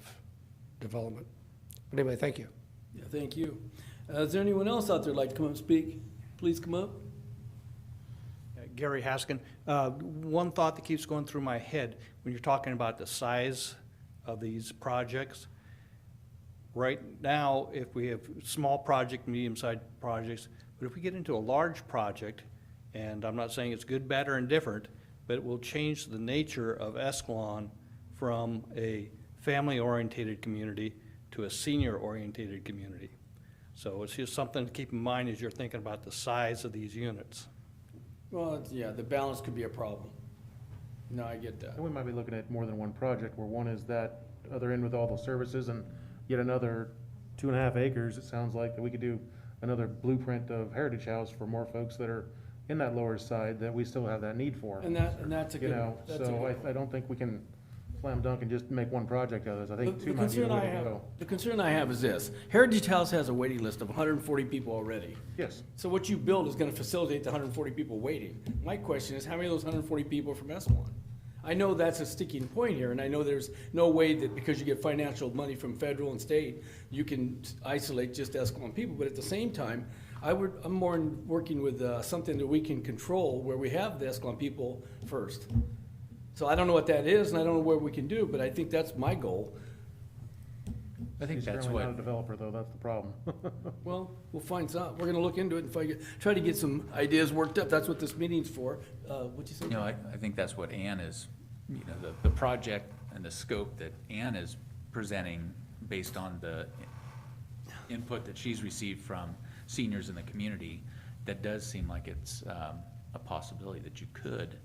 development. But anyway, thank you. Yeah, thank you. Is there anyone else out there who'd like to come up and speak? Please come up. Gary Haskin. One thought that keeps going through my head when you're talking about the size of these projects. Right now, if we have small project, medium-sized projects, but if we get into a large project, and I'm not saying it's good, bad, or indifferent, but it will change the nature of Escalon from a family-oriented community to a senior-oriented community. So it's just something to keep in mind as you're thinking about the size of these units. Well, yeah, the balance could be a problem. No, I get that. And we might be looking at more than one project, where one is that other end with all the services, and yet another 2.5 acres, it sounds like, that we could do another blueprint of Heritage House for more folks that are in that lower side that we still have that need for. And that's a good, that's a So good. I don't think we can slam dunk and just make one project out of this. I think The two might be the concern way I to have, go. the concern I have is this. Heritage House has a waiting list of 140 people already. Yes. So what you build is gonna facilitate the 140 people waiting. My question is, how many of those 140 people are from Escalon? I know that's a sticking point here, and I know there's no way that because you get financial money from federal and state, you can isolate just Escalon people, but at the same time, I'm more in working with something that we can control, where we have the Escalon people first. So I don't know what that is, and I don't know what we can do, but I think that's my goal. I think He's that's certainly not a what, developer, though, that's the problem. Well, we'll find some, we're gonna look into it and try to get some ideas worked up. That's what this meeting's for. What'd you say? I think that's what Ann is, the project and the scope that Ann is presenting based on the input that she's received from seniors in the community, that does seem like it's a possibility that you could,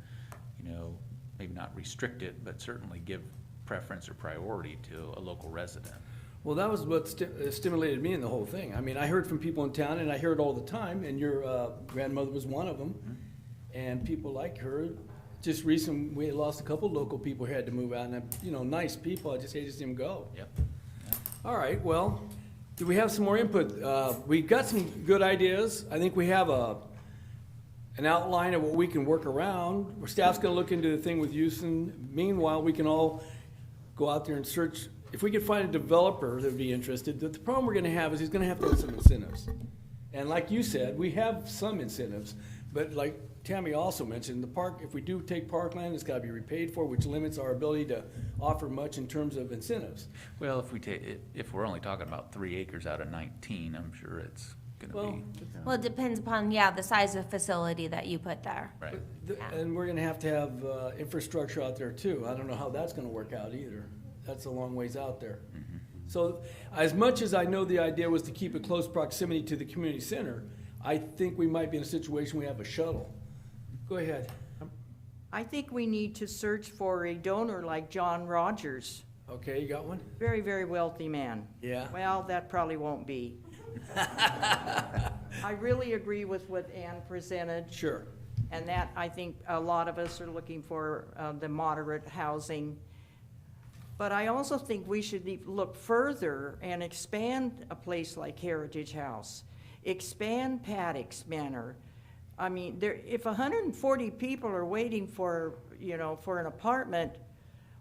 maybe not restrict it, but certainly give preference or priority to a local resident. Well, that was what stimulated me in the whole thing. I mean, I heard from people in town, and I hear it all the time, and your grandmother was one of them. And people like her. Just recently, we had lost a couple local people who had to move out, and, you know, nice people. I just hate to see them go. Yep. All right, well, do we have some more input? We've got some good ideas. I think we have an outline of what we can work around. Our staff's gonna look into the thing with Houston. Meanwhile, we can all go out there and search. If we could find a developer that would be interested, the problem we're gonna have is he's gonna have to have some incentives. And like you said, we have some incentives, but like Tammy also mentioned, the park, if we do take parkland, it's gotta be repaid for, which limits our ability to offer much in terms of incentives. Well, if we take, if we're only talking about 3 acres out of 19, I'm sure it's gonna Well, be, Well, it depends upon, yeah, the size of facility that you put there. right. And we're gonna have infrastructure out there too. I don't know how that's gonna work out either. That's a long ways out there. So as much as I know the idea was to keep a close proximity to the community center, I think we might be in a situation we have a shuttle. Go ahead. I think we need to search for a donor like John Rogers, Okay, you got one? very, very wealthy man. Yeah. Well, that probably won't be. I really agree with what Ann presented, Sure. and that, I think a lot of us are looking for the moderate housing. But I also think we should look further and expand a place like Heritage House, expand Paddock's Manor. I mean, if 140 people are waiting for, you know, for an apartment,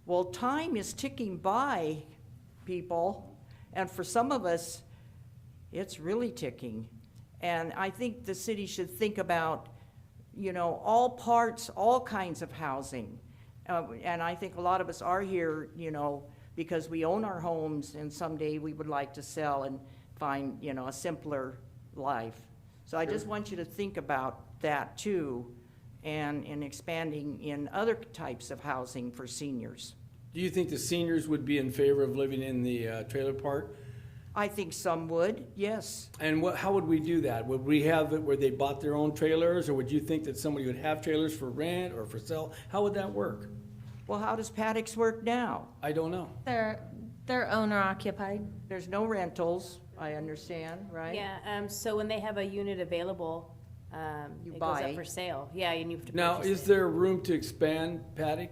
well, time is ticking by, people, and for some of us, it's really ticking. And I think the city should think about, you know, all parts, all kinds of housing. And I think a lot of us are here, you know, because we own our homes and someday we would like to sell and find, you know, a simpler life. So I just want you to think about that too, and in expanding in other types of housing for seniors. Do you think the seniors would be in favor of living in the trailer park? I think some would, yes. And how would we do that? Would we have it where they bought their own trailers, or would you think that somebody would have trailers for rent or for sale? How would that work? Well, how does Paddock's work now? I don't know. They're owner occupied. There's no rentals, I understand, right? Yeah, so when they have a unit available, You it goes buy. up for sale. Yeah, and you have to Now, purchase is it. there room to expand Paddock?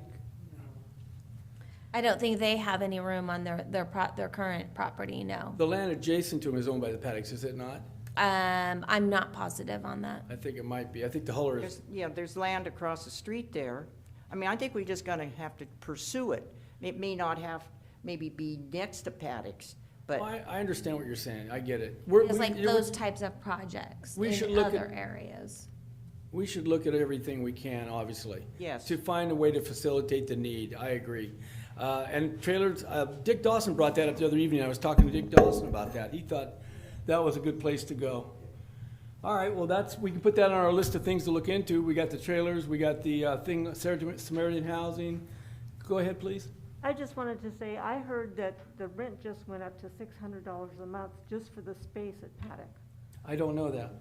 I don't think they have any room on their current property, no. The land adjacent to them is owned by the Paddocks, is it not? I'm not positive on that. I think it might be. I think the Hullers, There's land across the street there. I mean, I think we're just gonna have to pursue it. It may not have, maybe be next to Paddock's, but. Well, I understand what you're saying. I get it. It's like those types of projects We should in look other at- areas. We should look at everything we can, obviously. Yes. To find a way to facilitate the need. I agree. And trailers, Dick Dawson brought that up the other evening. I was talking to Dick Dawson about that. He thought that was a good place to go. All right, well, we can put that on our list of things to look into. We got the trailers, we got the Samaritan housing. Go ahead, please. I just wanted to say, I heard that the rent just went up to $600 a month just for the space at Paddock. I don't know that.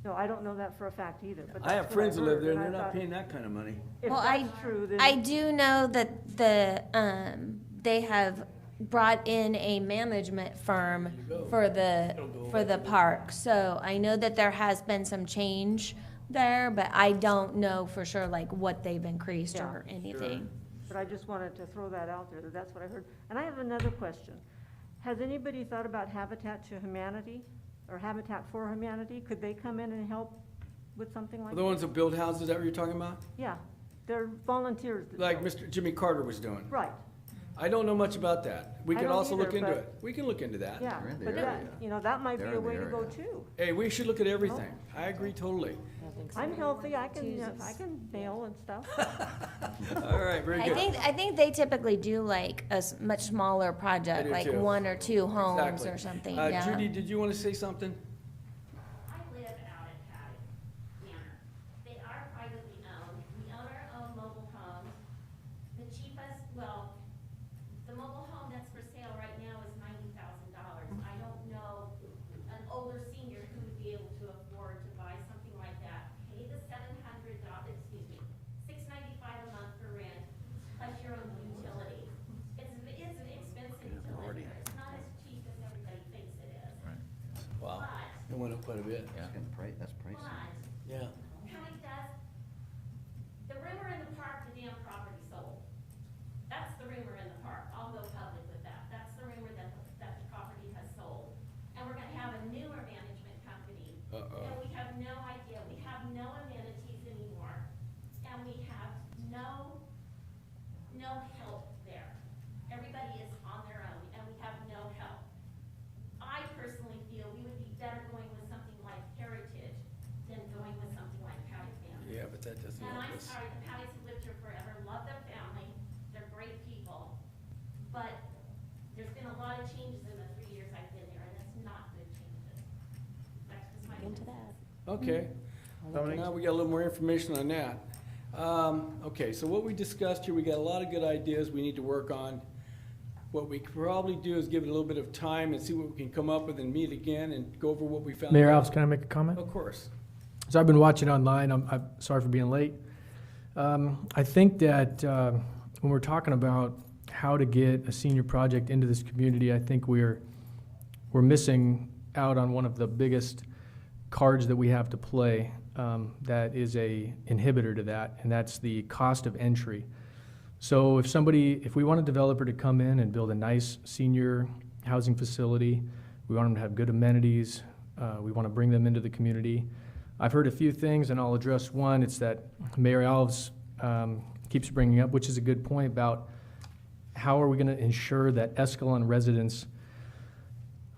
No, I don't know that for a fact either, but I have that's what friends that live heard, there, and and they're I not thought, paying that kind of money. if Well, that's true, then. I do know that they have brought in a management firm for the park. So I know that there has been some change there, but I don't know for sure like what they've increased Yeah. or anything. But I just wanted to throw that out there, that that's what I heard. And I have another question. Has anybody thought about Habitat to Humanity, or Habitat for Humanity? Could they come in and help with something like that? The ones that build houses, is that what you're talking about? Yeah, they're volunteers. that Like build. Mr. Jimmy Carter was doing. Right, I don't know much about that. We I could don't also look either, into but- it. We can look into that. yeah. They're in the But area. that, that might be They're a in the way to go area. too. Hey, we should look at everything. I agree totally. I'm healthy, I can mail and stuff. All right, very good. I think they typically do like a much smaller project, do like too. 1 or 2 homes Exactly. or something, Judy, did you want to say something? I live out at Paddock Manor. They are privately owned. We own our own mobile homes. The cheapest, well, the mobile home that's for sale right now is $90,000. I don't know an older senior who would be able to afford to buy something like that. Pay the $695 a month for rent, It went up quite a bit. Yeah. That's pricey. But Yeah. county does, the rumor in the park, the damn property sold. That's the rumor in the park. I'll go public with that. That's the rumor that the property has sold. And we're gonna have a newer management company. And we have no idea. We have no amenities anymore. And we have no help there. Everybody is on their own and we have no help. I personally feel we would be better going with something like Heritage than going with something like Patty's Family. Yeah, but that doesn't And help I'm us. sorry, the Patties have lived here forever, love their family, they're great people. But there's been a lot of changes in the 3 years I've been there, and it's not good changes. That's just my. Into that. Okay. Dominic? Now we got a little more information on that. Okay, so what we discussed here, we got a lot of good ideas we need to work on. What we could probably do is give it a little bit of time and see what we can come up with and meet again and go over what we found. Mayor out. Alves, can I make a comment? Of course. So I've been watching online. I'm sorry for being late. I think that when we're talking about how to get a senior project into this community, I think we're missing out on one of the biggest cards that we have to play. That is a inhibitor to that, and that's the cost of entry. So if we want a developer to come in and build a nice senior housing facility, we want them to have good amenities, we want to bring them into the community. I've heard a few things, and I'll address one. It's that Mayor Alves keeps bringing up, which is a good point, about how are we going to ensure that Escalon residents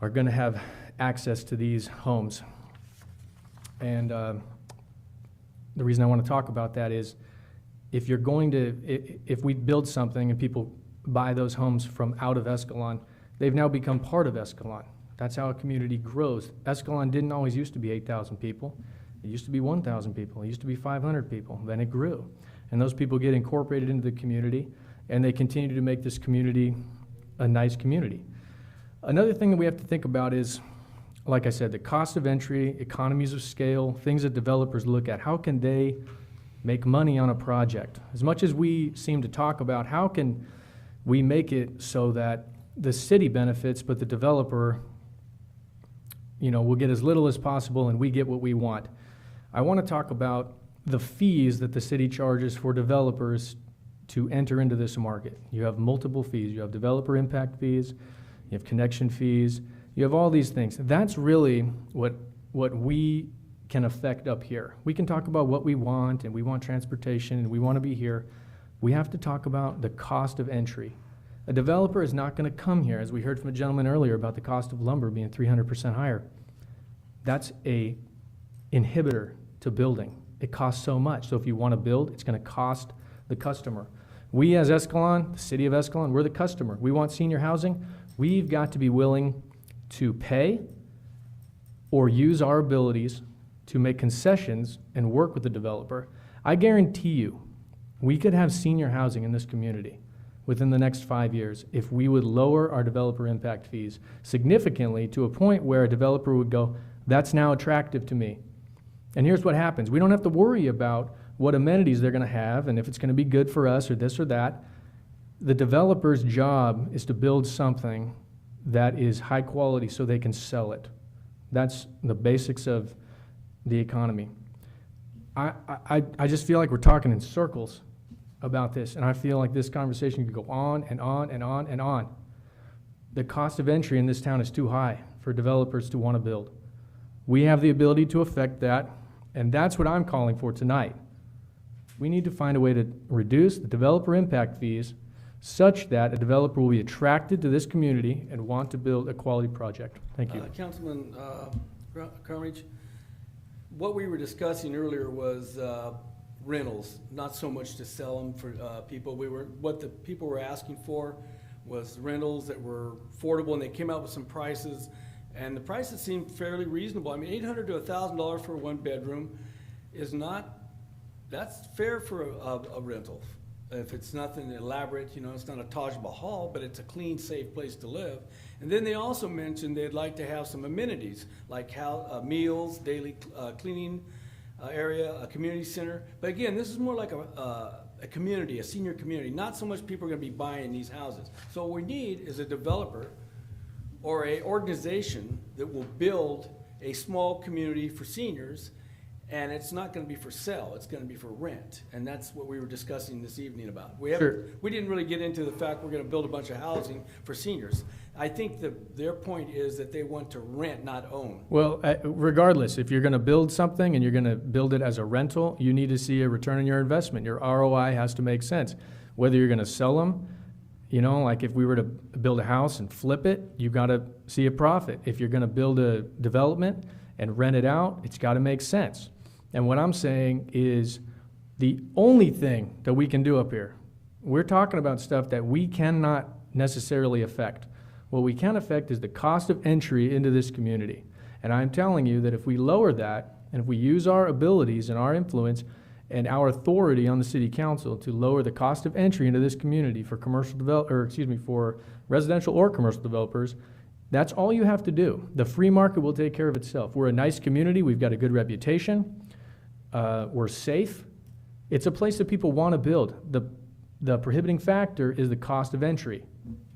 are going to have access to these homes. And the reason I want to talk about that is, if you're going to, if we build something and people buy those homes from out of Escalon, they've now become part of Escalon. That's how a community grows. Escalon didn't always used to be 8,000 people. It used to be 1,000 people. It used to be 500 people. Then it grew. And those people get incorporated into the community, and they continue to make this community a nice community. Another thing that we have to think about is, like I said, the cost of entry, economies of scale, things that developers look at. How can they make money on a project? As much as we seem to talk about how can we make it so that the city benefits, but the developer, will get as little as possible and we get what we want. I want to talk about the fees that the city charges for developers to enter into this market. You have multiple fees. You have developer impact fees, you have connection fees, you have all these things. That's really what we can affect up here. We can talk about what we want, and we want transportation, and we want to be here. We have to talk about the cost of entry. A developer is not going to come here, as we heard from a gentleman earlier about the cost of lumber being 300% higher. That's a inhibitor to building. It costs so much. So if you want to build, it's going to cost the customer. We as Escalon, the city of Escalon, we're the customer. We want senior housing. We've got to be willing to pay or use our abilities to make concessions and work with the developer. I guarantee you, we could have senior housing in this community within the next 5 years if we would lower our developer impact fees significantly to a point where a developer would go, that's now attractive to me. And here's what happens. We don't have to worry about what amenities they're going to have and if it's going to be good for us or this or that. The developer's job is to build something that is high quality so they can sell it. That's the basics of the economy. I just feel like we're talking in circles about this, and I feel like this conversation could go on and on and on and on. The cost of entry in this town is too high for developers to want to build. We have the ability to affect that, and that's what I'm calling for tonight. We need to find a way to reduce the developer impact fees such that a developer will be attracted to this community and want to build a quality project. Thank you. Councilman Carmage, what we were discussing earlier was rentals, not so much to sell them for people. What the people were asking for was rentals that were affordable, and they came out with some prices, and the prices seemed fairly reasonable. I mean, $800 to $1,000 for a one bedroom is not, that's fair for a rental. If it's nothing elaborate, it's not a Taj Mahal, but it's a clean, safe place to live. And then they also mentioned they'd like to have some amenities, like meals, daily cleaning area, a community center. But again, this is more like a community, a senior community. Not so much people are going to be buying these houses. So what we need is a developer or a organization that will build a small community for seniors, and it's not gonna be for sale, it's gonna be for rent. And that's what we were discussing this evening about. We didn't really get into the fact we're gonna build a bunch of housing for seniors. I think their point is that they want to rent, not own. Well, regardless, if you're gonna build something and you're gonna build it as a rental, you need to see a return on your investment. Your ROI has to make sense. Whether you're gonna sell them, you know, like if we were to build a house and flip it, you gotta see a profit. If you're gonna build a development and rent it out, it's gotta make sense. And what I'm saying is the only thing that we can do up here, we're talking about stuff that we cannot necessarily affect. What we can affect is the cost of entry into this community. And I'm telling you that if we lower that, and if we use our abilities and our influence and our authority on the city council to lower the cost of entry into this community for for residential or commercial developers, that's all you have to do. The free market will take care of itself. We're a nice community. We've got a good reputation. We're safe. It's a place that people want to build. The prohibiting factor is the cost of entry,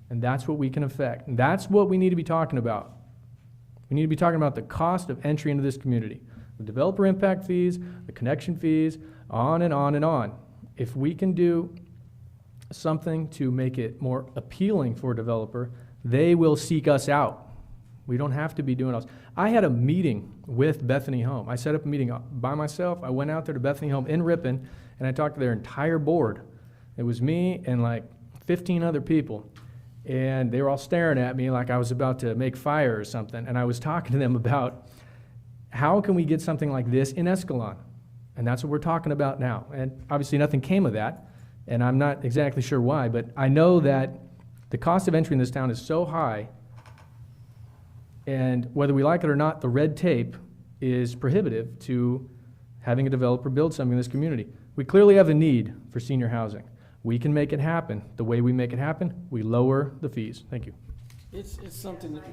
and that's what we can affect. And that's what we need to be talking about. We need to be talking about the cost of entry into this community. The developer impact fees, the connection fees, on and on and on. If we can do something to make it more appealing for a developer, they will seek us out. We don't have to be doing else. I had a meeting with Bethany Home. I set up a meeting by myself. I went out there to Bethany Home in Ripon, and I talked to their entire board. It was me and like 15 other people. And they were all staring at me like I was about to make fire or something. And I was talking to them about how can we get something like this in Escalon? And that's what we're talking about now. And obviously nothing came of that. And I'm not exactly sure why, but I know that the cost of entry in this town is so high, and whether we like it or not, the red tape is prohibitive to having a developer build something in this community. We clearly have a need for senior housing. We can make it happen. The way we make it happen, we lower the fees. Thank you. It's something that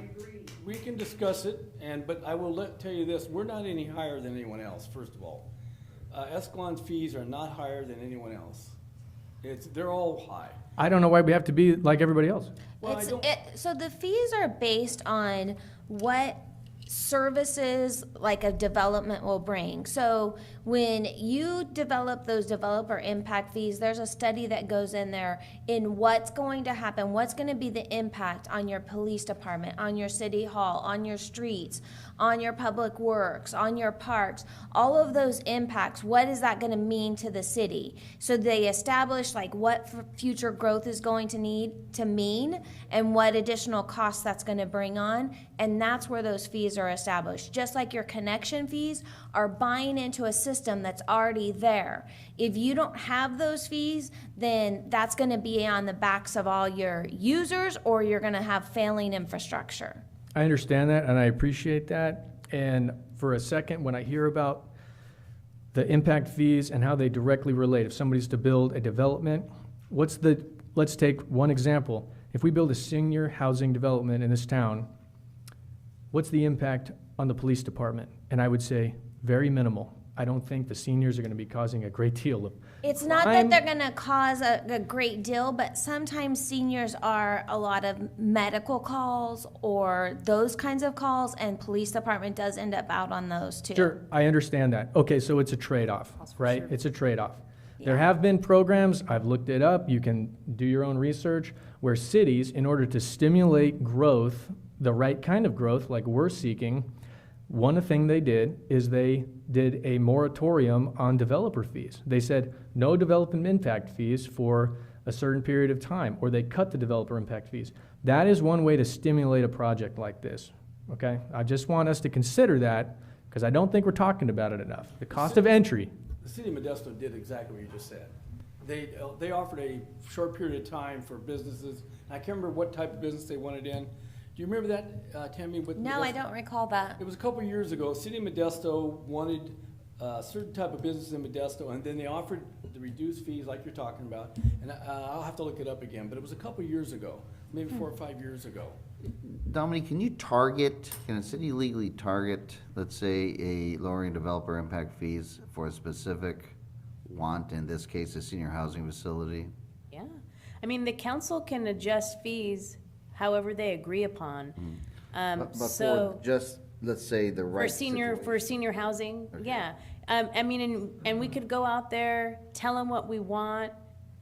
we can discuss it, but I will tell you this, we're not any higher than anyone else, first of all. Escalon's fees are not higher than anyone else. They're all high. I don't know why we have to be like everybody else. Well, So the fees are based on what services like a development will bring. So when you develop those developer impact fees, there's a study that goes in there in what's going to happen, what's going to be the impact on your police department, on your city hall, on your streets, on your public works, on your parks, all of those impacts, what is that going to mean to the city? So they establish like what future growth is going to need to mean and what additional costs that's going to bring on, and that's where those fees are established. Just like your connection fees are buying into a system that's already there. If you don't have those fees, then that's going to be on the backs of all your users, or you're going to have failing infrastructure. I understand that, and I appreciate that. And for a second, when I hear about the impact fees and how they directly relate, if somebody's to build a development, let's take one example. If we build a senior housing development in this town, what's the impact on the police department? And I would say very minimal. I don't think the seniors are going to be causing a great deal of It's not that they're going to cause a great deal, but sometimes seniors are a lot of medical calls or those kinds of calls, and police department does end up out on those too. Sure, I understand that. Okay, so it's a trade-off, right? It's a trade-off. There have been programs, I've looked it up, you can do your own research, where cities, in order to stimulate growth, the right kind of growth like we're seeking, one thing they did is they did a moratorium on developer fees. They said no development impact fees for a certain period of time, or they cut the developer impact fees. That is one way to stimulate a project like this, okay? I just want us to consider that, because I don't think we're talking about it enough. The cost of entry. The city of Modesto did exactly what you just said. They offered a short period of time for businesses. I can't remember what type of business they wanted in. Do you remember that, Tammy? No, I don't recall that. It was a couple of years ago. City of Modesto wanted a certain type of business in Modesto, and then they offered the reduced fees like you're talking about. And I'll have to look it up again, but it was a couple of years ago, maybe 4 or 5 years ago. Dominique, can a city legally target, let's say, a lowering developer impact fees for a specific want, in this case, a senior housing facility? Yeah. I mean, the council can adjust fees however they agree upon. But So, for just let's say, the right situation. For senior housing, yeah. I mean, and we could go out there, tell them what we want,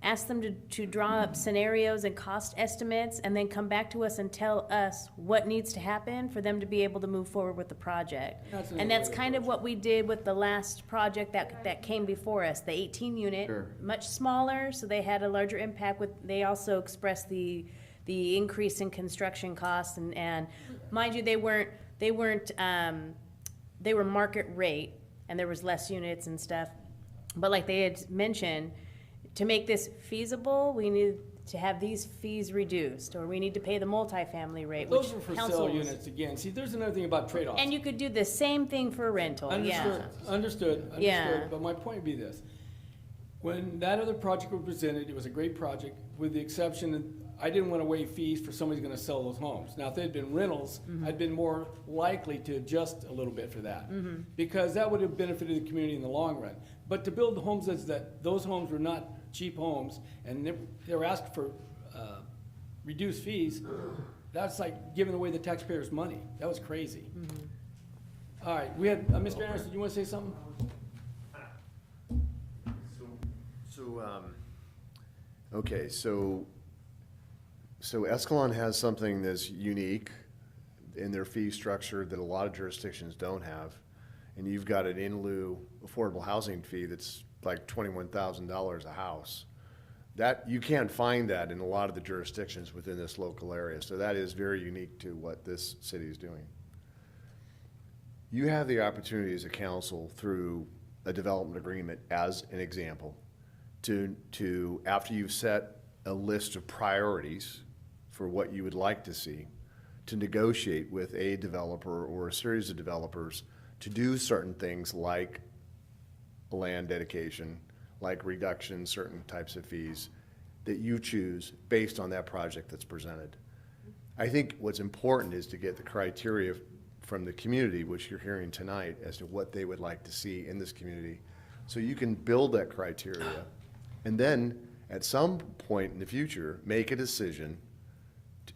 ask them to draw up scenarios and cost estimates, and then come back to us and tell us what needs to happen for them to be able to move forward with the project. And that's kind of what we did with the last project that came before us, the 18 unit. Sure. Much smaller, so they had a larger impact they also expressed the increase in construction costs, and mind you, they were market rate, and there was less units and stuff. But like they had mentioned, to make this feasible, we need to have these fees reduced, or we need to pay the multifamily rate, which Those are for sale councils. units again. See, there's another thing about trade-offs. And you could do the same thing for rental, yeah. Understood. Yeah. But my point would be this. When that other project was presented, it was a great project, with the exception that I didn't want to waive fees for somebody who's gonna sell those homes. Now, if they'd been rentals, I'd been more likely to adjust a little bit for that. Because that would have benefited the community in the long run. But to build the homes those homes were not cheap homes, and they were asking for reduced fees, that's like giving away the taxpayers' money. That was crazy. All right, we had, Mr. Anderson, you want to say something? Okay, so Escalon has something that's unique in their fee structure that a lot of jurisdictions don't have. And you've got an in lieu affordable housing fee that's like $21,000 a house. That, you can't find that in a lot of the jurisdictions within this local area. So that is very unique to what this city is doing. You have the opportunity as a council through a development agreement, as an example, to after you've set a list of priorities for what you would like to see, to negotiate with a developer or a series of developers to do certain things like land dedication, like reduction in certain types of fees that you choose based on that project that's presented. I think what's important is to get the criteria from the community, which you're hearing tonight, as to what they would like to see in this community, so you can build that criteria, and then at some point in the future, make a decision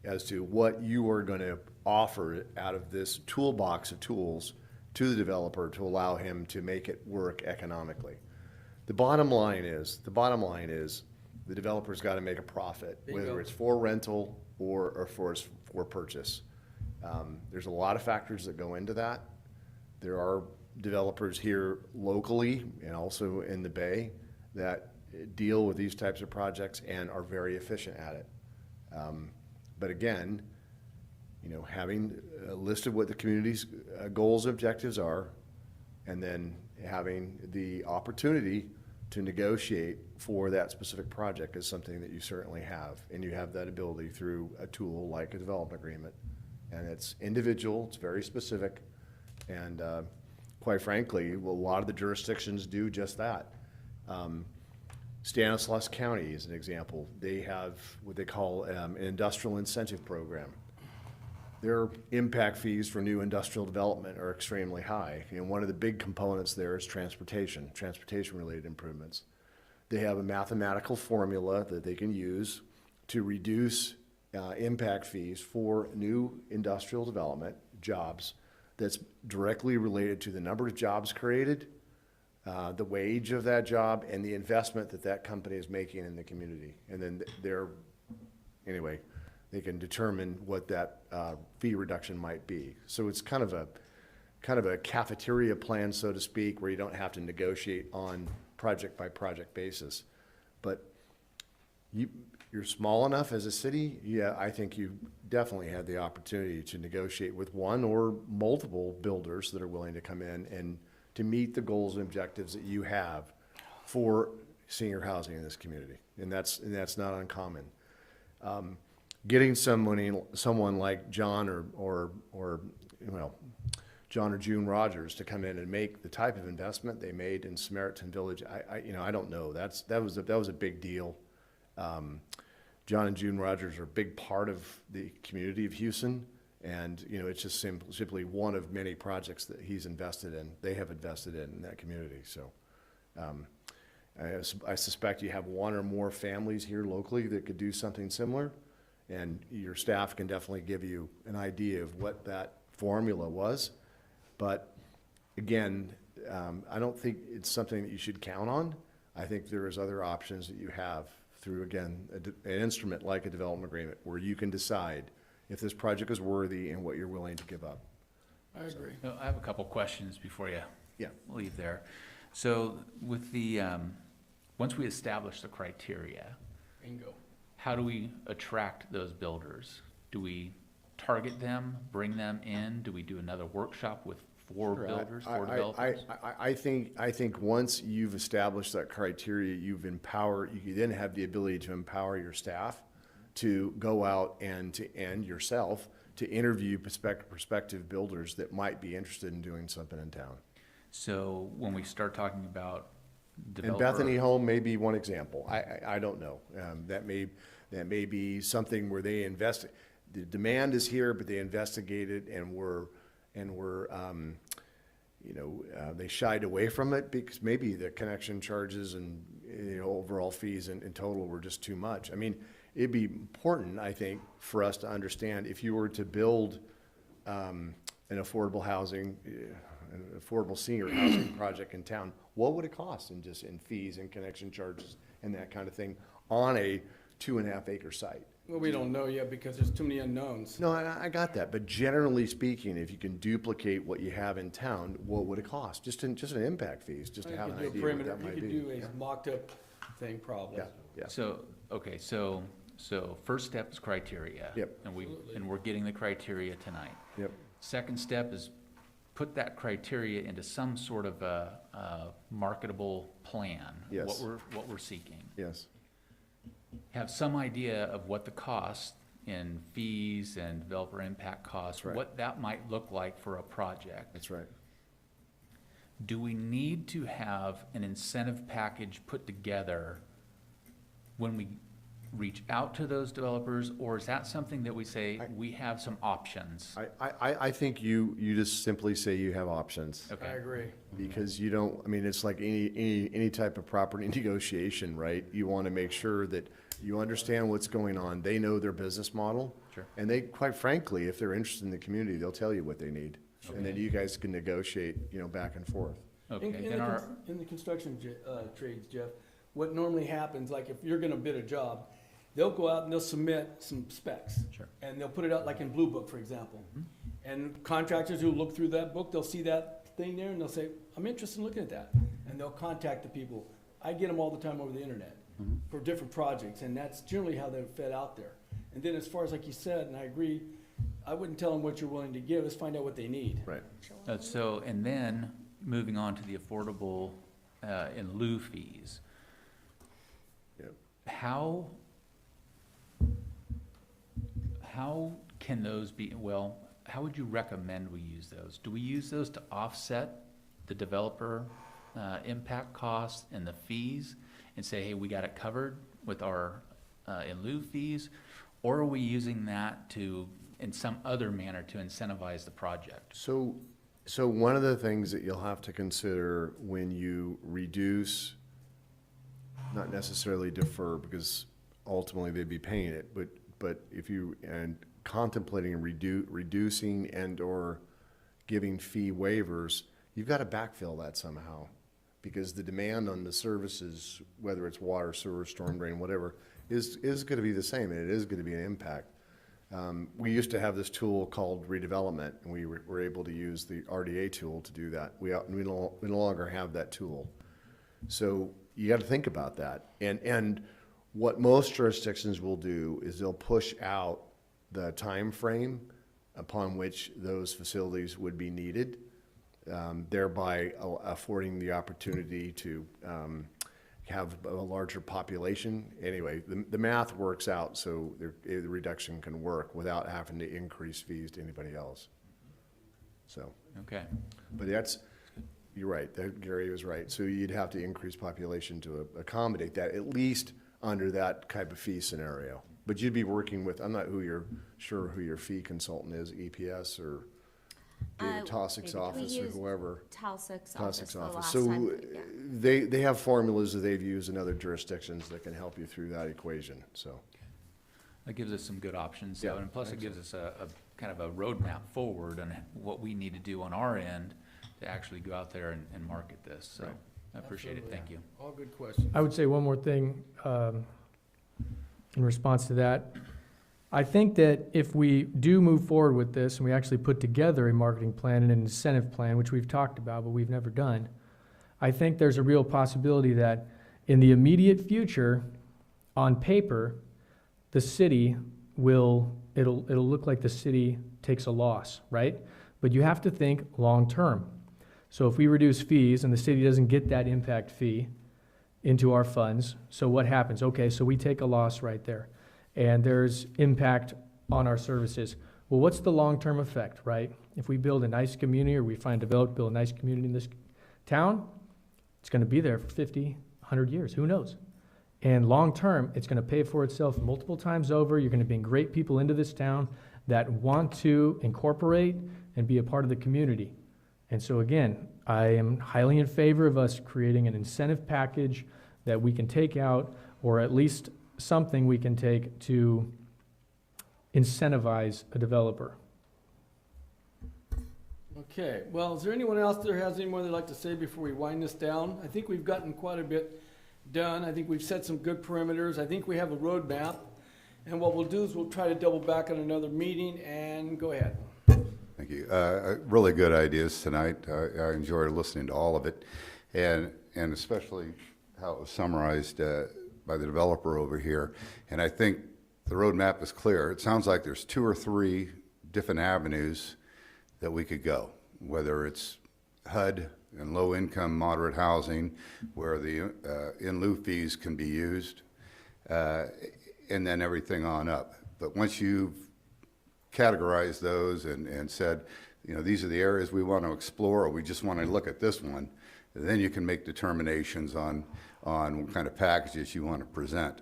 as to what you are going to offer out of this toolbox of tools to the developer to allow him to make it work economically. The bottom line is the developer's got to make a profit, whether it's for rental or for purchase. There's a lot of factors that go into that. There are developers here locally and also in the Bay that deal with these types of projects and are very efficient at it. But again, you know, having a list of what the community's goals and objectives are, and then having the opportunity to negotiate for that specific project is something that you certainly have. And you have that ability through a tool like a development agreement. And it's individual, it's very specific, and quite frankly, a lot of the jurisdictions do just that. Stanislaus County is an example. They have what they call an industrial incentive program. Their impact fees for new industrial development are extremely high. And one of the big components there is transportation-related improvements. They have a mathematical formula that they can use to reduce impact fees for new industrial development jobs that's directly related to the number of jobs created, the wage of that job, and the investment that that company is making in the community. And then anyway, they can determine what that fee reduction might be. So it's kind of a cafeteria plan, so to speak, where you don't have to negotiate on project by project basis. But you're small enough as a city, yeah, I think you definitely have the opportunity to negotiate with one or multiple builders that are willing to come in and to meet the goals and objectives that you have for senior housing in this community. And that's not uncommon. Getting someone like John or John or June Rogers to come in and make the type of investment they made in Samaritan Village, I don't know. That was a big deal. John and June Rogers are a big part of the community of Houston, and it's just simply one of many projects that he's invested in. They have invested in that community. So I suspect you have one or more families here locally that could do something similar, and your staff can definitely give you an idea of what that formula was But again, I don't think it's something that you should count on. I think there is other options that you have through, again, an instrument like a development agreement where you can decide if this project is worthy and what you're willing to give up. I agree. So I have a couple questions before you Yeah. leave there. So with the, once we establish the criteria, Bingo. how do we attract those builders? Do we target them, bring them in? Do we do another workshop with four Sure, builders, four developers? I think once you've established that criteria, you then have the ability to empower your staff to go out and yourself to interview prospective builders that might be interested in doing something in town. So when we start talking about And developer. Bethany Home may be one example. I don't know. That may be something where they the demand is here, but they investigated and they shied away from it because maybe the connection charges and, overall fees in total were just too much. I mean, it'd be important, I think, for us to understand if you were to build an affordable senior housing project in town, what would it cost in fees and connection charges and that kind of thing on a 2.5 acre site? Well, we don't know yet because there's too many unknowns. No, I got that, but generally speaking, if you can duplicate what you have in town, what would it cost? Just an impact fees, just to have an idea what that might be. You could do a mocked up thing probably. Yeah. So, okay, so first step is criteria. Yep. And we're getting the criteria tonight. Yep. Second step is put that criteria into some sort of a marketable plan. Yes. What we're seeking. Yes. Have some idea of what the cost in fees and developer impact costs, Right. what that might look like for a project. That's right. Do we need to have an incentive package put together when we reach out to those developers, or is that something that we say, we have some options? I think you just simply say you have options. I Okay, agree. Because you don't, I mean, it's like any type of property negotiation, right? You want to make sure that you understand what's going on. They know their business model. Sure. And they, quite frankly, if they're interested in the community, they'll tell you what they need. And then you guys can negotiate, back and forth. okay, In then our, in the construction trades, Jeff, what normally happens, like if you're gonna bid a job, they'll go out and they'll submit some specs. Sure. And they'll put it out like in Blue Book, for example. And contractors who look through that book, they'll see that thing there and they'll say, I'm interested in looking at that. And they'll contact the people. I get them all the time over the internet for different projects, and that's generally how they're fed out there. And then as far as like you said, and I agree, I wouldn't tell them what you're willing to give, let's find out what they need. Right. so, and then moving on to the affordable in lieu fees. Yep. How can those be, how would you recommend we use those? Do we use those to offset the developer impact costs and the fees and say, hey, we got it covered with our in lieu fees? Or are we using that in some other manner to incentivize the project? So one of the things that you'll have to consider when you reduce, not necessarily defer, because ultimately they'd be paying it, but if you, and contemplating reducing and/or giving fee waivers, you've got to backfill that somehow. Because the demand on the services, whether it's water, sewer, storm drain, whatever, is going to be the same, and it is going to be an impact. We used to have this tool called redevelopment, and we were able to use the RDA tool to do that. We no longer have that tool. So you got to think about that. And what most jurisdictions will do is they'll push out the time frame upon which those facilities would be needed, thereby affording the opportunity to have a larger population. Anyway, the math works out so the reduction can work without having to increase fees to anybody else. So, Okay. but you're right, Gary was right. So you'd have to increase population to accommodate that, at least under that type of fee scenario. But you'd be working with, I'm not sure who your fee consultant is, EPS or Tausig's office or whoever. Tausig's Tausig's the office. last So time, yeah. they have formulas that they've used in other jurisdictions that can help you through that equation, so. That gives us some good options, Yeah, though, and plus it gives us a kind of a roadmap forward on what we need to do on our end to actually go out there and market this, so Right. I appreciate it, thank you. All good questions. I would say one more thing in response to that. I think that if we do move forward with this and we actually put together a marketing plan and an incentive plan, which we've talked about but we've never done, I think there's a real possibility that in the immediate future, on paper, the city it'll look like the city takes a loss, right? But you have to think long-term. So if we reduce fees and the city doesn't get that impact fee into our funds, so what happens? Okay, so we take a loss right there, and there's impact on our services. Well, what's the long-term effect, right? If we build a nice community, or we find develop, build a nice community in this town, it's gonna be there for 50, 100 years, who knows? And long-term, it's gonna pay for itself multiple times over. You're gonna bring great people into this town that want to incorporate and be a part of the community. And so again, I am highly in favor of us creating an incentive package that we can take out, or at least something we can take to incentivize a developer. Okay, well, is there anyone else there has any more they'd like to say before we wind this down? I think we've gotten quite a bit done. I think we've set some good perimeters. I think we have a roadmap. And what we'll do is we'll try to double back on another meeting, and go ahead. Thank you. Really good ideas tonight. I enjoyed listening to all of it, and especially how it was summarized by the developer over here. And I think the roadmap is clear. It sounds like there's 2 or 3 different avenues that we could go, whether it's HUD and low-income moderate housing, where the in lieu fees can be used, and then everything on up. But once you've categorized those and said, you know, these are the areas we want to explore, or we just want to look at this one, then you can make determinations on what kind of packages you want to present.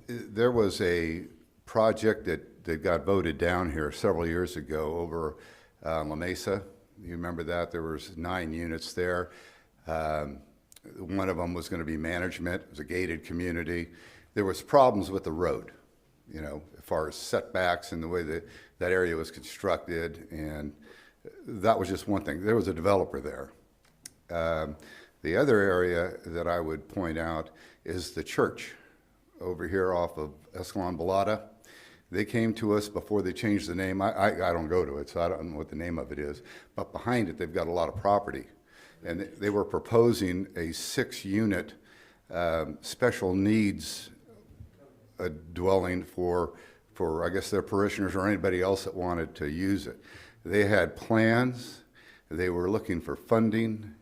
There was a project that got voted down here several years ago over La Mesa. You remember that? There was 9 units there. One of them was going to be management. It was a gated community. There was problems with the road, you know, as far as setbacks and the way that area was constructed, and that was just one thing. There was a developer there. The other area that I would point out is the church over here off of Escalon Balata. They came to us before they changed the name. I don't go to it, so I don't know what the name of it is. But behind it, they've got a lot of property. And they were proposing a 6-unit special needs dwelling for, I guess, their parishioners or anybody else that wanted to use it. They had plans. They were looking for funding.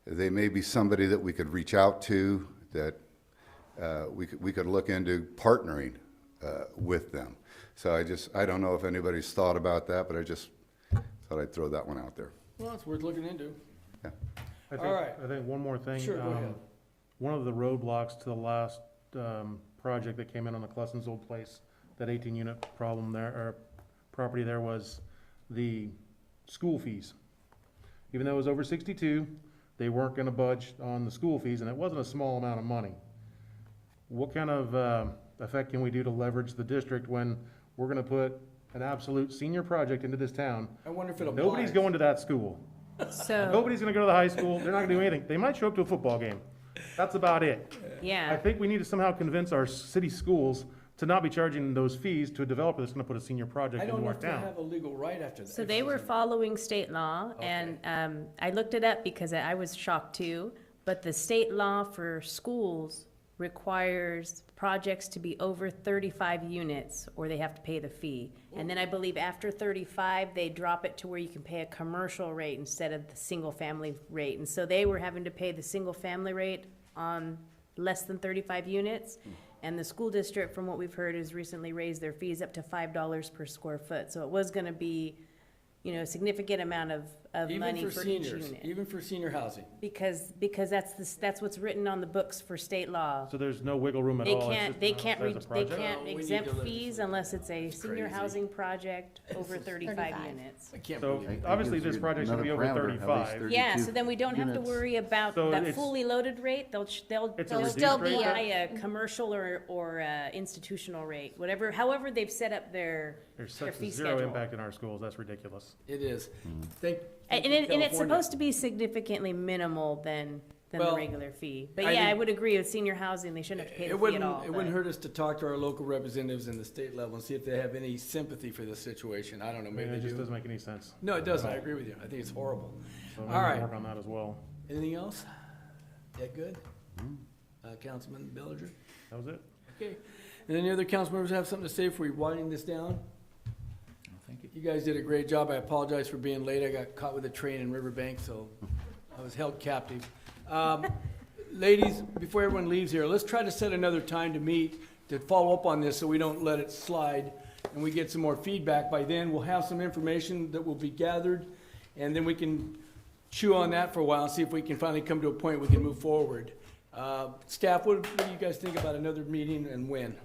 They may be somebody that we could reach out to, that we could look into partnering with them. So I don't know if anybody's thought about that, but I just thought I'd throw that one out there. Well, it's worth looking into. I think, All right. I think one more thing. Sure, go ahead. One of the roadblocks to the last project that came in on the Clusson's old place, that 18-unit problem there, or property there, was the school fees. Even though it was over 62, they weren't gonna budge on the school fees, and it wasn't a small amount of money. What kind of effect can we do to leverage the district when we're gonna put an absolute senior project into this town? I wonder if it applies. Nobody's going to that school. So, Nobody's gonna go to the high school. They're not gonna do anything. They might show up to a football game. That's about it. I yeah, think we need to somehow convince our city schools to not be charging those fees to a developer that's gonna put a senior project I don't into know our if they town. have a legal right after that. so they were following state law, and I looked it up because I was shocked too, but the state law for schools requires projects to be over 35 units, or they have to pay the fee. And then I believe after 35, they drop it to where you can pay a commercial rate instead of the single-family rate. And so they were having to pay the single-family rate on less than 35 units. And the school district, from what we've heard, has recently raised their fees up to $5 per square foot. So it was gonna be, you know, a significant amount Even money for each seniors, unit. even for senior housing. Because that's what's written on the books for state law. So there's no wiggle room at They all? it's can't, just they an can't, outside the they project? can't We need exempt to fees unless it's a senior crazy. housing project over 35 35. units. I can't So believe it. obviously gives this you project's gonna be over another parameter, at least 35. Yeah, 32 so then we don't have to units. worry about So that it's- fully loaded rate. They'll It's a There'll reduced still rate? be apply a, a commercial or institutional rate, however they've set up their There's their such fee a zero schedule. impact in our schools, that's ridiculous. It is. Hmm. Thank And you, it's California. supposed to be significantly minimal than the Well, regular fee. But I yeah, I think- would agree with senior housing, they shouldn't have to pay the It fee wouldn't, at all. it wouldn't but- hurt us to talk to our local representatives in the state level and see if they have any sympathy for this situation. I don't know, I mean, maybe it they just do. doesn't make any sense. No, it doesn't. I agree with you. I think it's horrible. So All maybe we right. can work on that as well. Anything else? That good? Councilman Bellinger? That was it? Okay. And any other council members have something to say before we winding this down? Thank you. You guys did a great job. I apologize for being late. I got caught with a train in Riverbank, so I was held captive. Ladies, before everyone leaves here, let's try to set another time to meet, to follow up on this so we don't let it slide and we get some more feedback. By then, we'll have some information that will be gathered, and then we can chew on that for a while and see if we can finally come to a point we can move forward. Staff, what do you guys think about another meeting and when?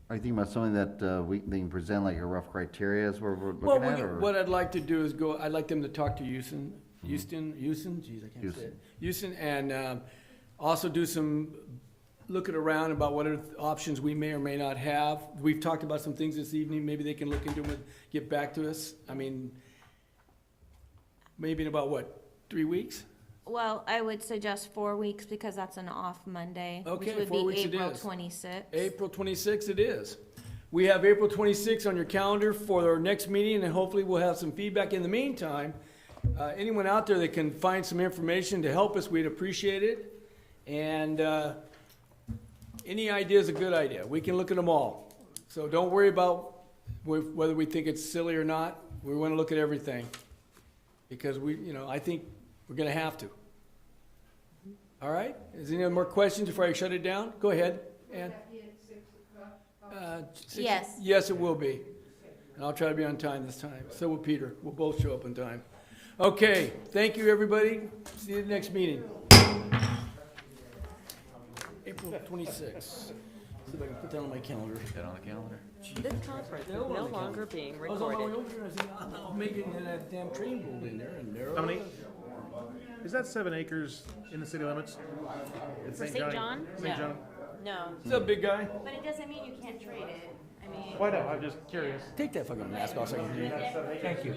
Are you thinking about something that they can present like a rough criteria as we're Well, looking at? Or? what I'd like to do is I'd like them to talk to Houston, geez, I can't say it. Houston, and also do some looking around about what other options we may or may not have. We've talked about some things this evening, maybe they can look into them and get back to us. I mean, maybe in about, 3 weeks? well, I would suggest 4 weeks because that's an off Monday. Okay, Which 4 would weeks be it April is. 26th. April 26th it is. We have April 26th on your calendar for our next meeting, and hopefully we'll have some feedback. In the meantime, anyone out there that can find some information to help us, we'd appreciate it. And any idea is a good idea. We can look at them all. So don't worry about whether we think it's silly or not. We want to look at everything. Because I think we're going to have to. All right? Is there any more questions before I shut it down? Go ahead, Ann. Yes. Yes, it will be. And I'll try to be on time this time. So will Peter. We'll both show up on time. Okay, thank you, everybody. See you at the next meeting. April 26th. See if I can put that on my calendar. Put that on the calendar. This conference is no longer being I was on my way recorded. over here, I said, I'll make it, and that damn train rolled in there, and there. How many? Is that 7 acres in the city limits? In For St. John? St. John? No, What's up, big guy? but it doesn't mean you can't trade it. I mean. Why not? I'm just curious. Take that fucking mask off so I can hear you. Thank you.